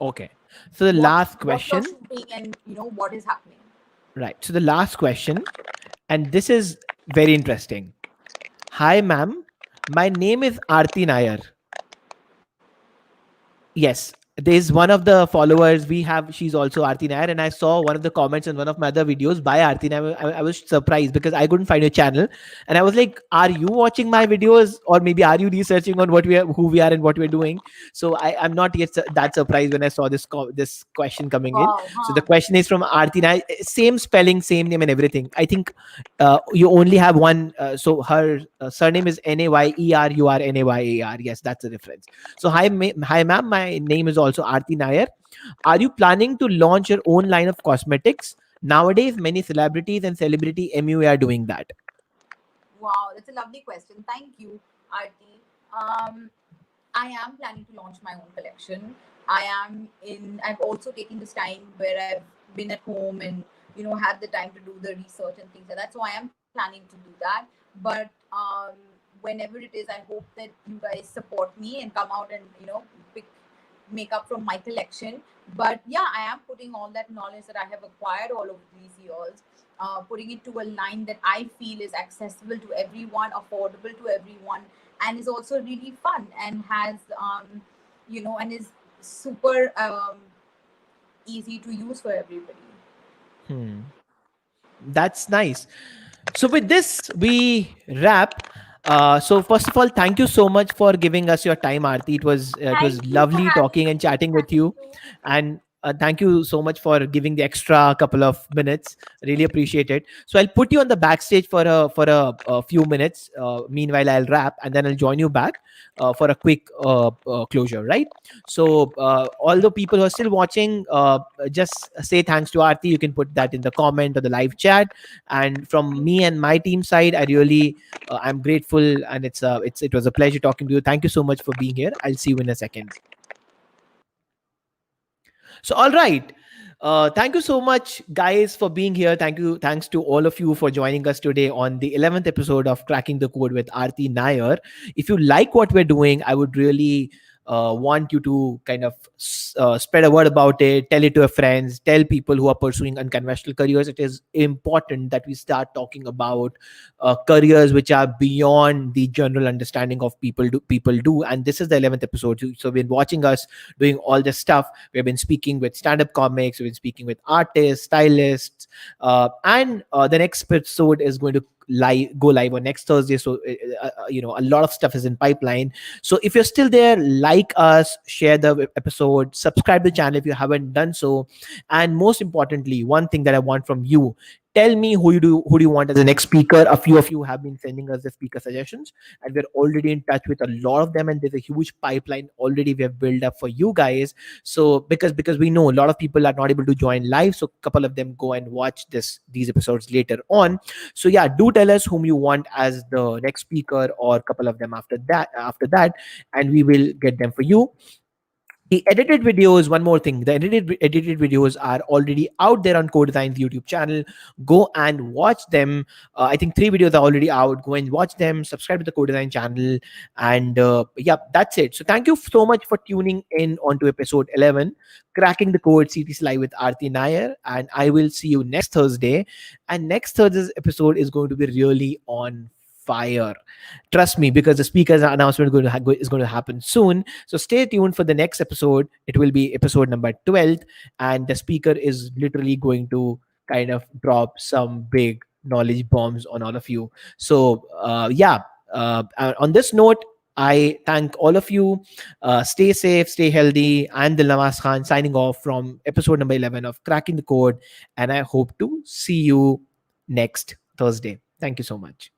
Okay. So the what last what you're question, shooting and what is happening. right? So the last question, and this is very interesting. Hi, ma'am. My name is Arti Nayar. Yes, there's one of the followers we have. She's also Arti Nair, and I saw one of the comments in one of my other videos by Arti Nair. I was surprised because I couldn't find your channel, and I was like, "Are you watching my videos, or maybe are you researching on what we are, who we are, and what we're doing?" So I'm not yet that surprised when I saw this question coming in. Wow, So the huh? question is from Arti Nair, same spelling, same name, and everything. I think you only have one. So her surname is Nayurnayer. Yes, that's the difference. So hi ma'am. My name is also Arti Nayar. Are you planning to launch your own line of cosmetics? Nowadays, many celebrities and celebrity MUA are doing that. Wow, that's a lovely question. Thank you, Arti. Um, I am planning to launch my own collection. I've also taken this time where I've been at home and had the time to do the research and things like that. So I am planning to do that. But whenever it is, I hope that you guys support me and come out and pick makeup from my collection. But yeah, I am putting all that knowledge that I have acquired all of these years, putting it to a line that I feel is accessible to everyone, affordable to everyone, and is also really fun and has and is super easy to use for everybody. Hmm. That's nice. So with this, we wrap. So first of all, thank you so much for giving us your time, Aarti. It was Thank you for lovely having talking and me. chatting with Thank you, you. and thank you so much for giving the extra couple of minutes. Really appreciate it. So I'll put you on the backstage for a few minutes. Meanwhile, I'll wrap and then I'll join you back for a quick closure. Right. So all the people who are still watching, just say thanks to Aarti. You can put that in the comment or the live chat. And from me and my team side, I really I'm grateful, and it was a pleasure talking to you. Thank you so much for being here. I'll see you in a second. So, all right. Thank you so much, guys, for being here. Thanks to all of you for joining us today on the 11th episode of Cracking the Code with Arti Nair. If you like what we're doing, I would really want you to kind of spread a word about it, tell it to your friends, tell people who are pursuing unconventional careers. It is important that we start talking about careers which are beyond the general understanding of people do. And this is the 11th episode. So, been watching us doing all this stuff. We've been speaking with stand-up comics. We've been speaking with artists, stylists, and the next episode is going to go live on next Thursday. So a lot of stuff is in pipeline. So if you're still there, like us, share the episode, subscribe to the channel if you haven't done so, and most importantly, one thing that I want from you. Tell me who do you want as the next speaker. A few of you have been sending us the speaker suggestions, and we're already in touch with a lot of them, and there's a huge pipeline already we have built up for you guys. So because we know a lot of people are not able to join live, so a couple of them go and watch these episodes later on. So yeah, do tell us whom you want as the next speaker, or a couple of them after that, and we will get them for you. The edited videos, one more thing, the edited videos are already out there on Co-Design's YouTube channel. Go and watch them. I think 3 videos are already out. Go and watch them, subscribe to the Co-Design channel, and yeah, that's it. So thank you so much for tuning in onto episode 11, Cracking the Code CTC Live with Arti Nair, and I will see you next Thursday. And next Thursday's episode is going to be really on fire. Trust me, because the speaker's announcement is going to happen soon. So stay tuned for the next episode. It will be episode number 12, and the speaker is literally going to kind of drop some big knowledge bombs on all of you. So yeah, on this note, I thank all of you. Stay safe, stay healthy. I'm Dilnawaz Khan signing off from episode number 11 of Cracking the Code. And I hope to see you next Thursday. Thank you so much.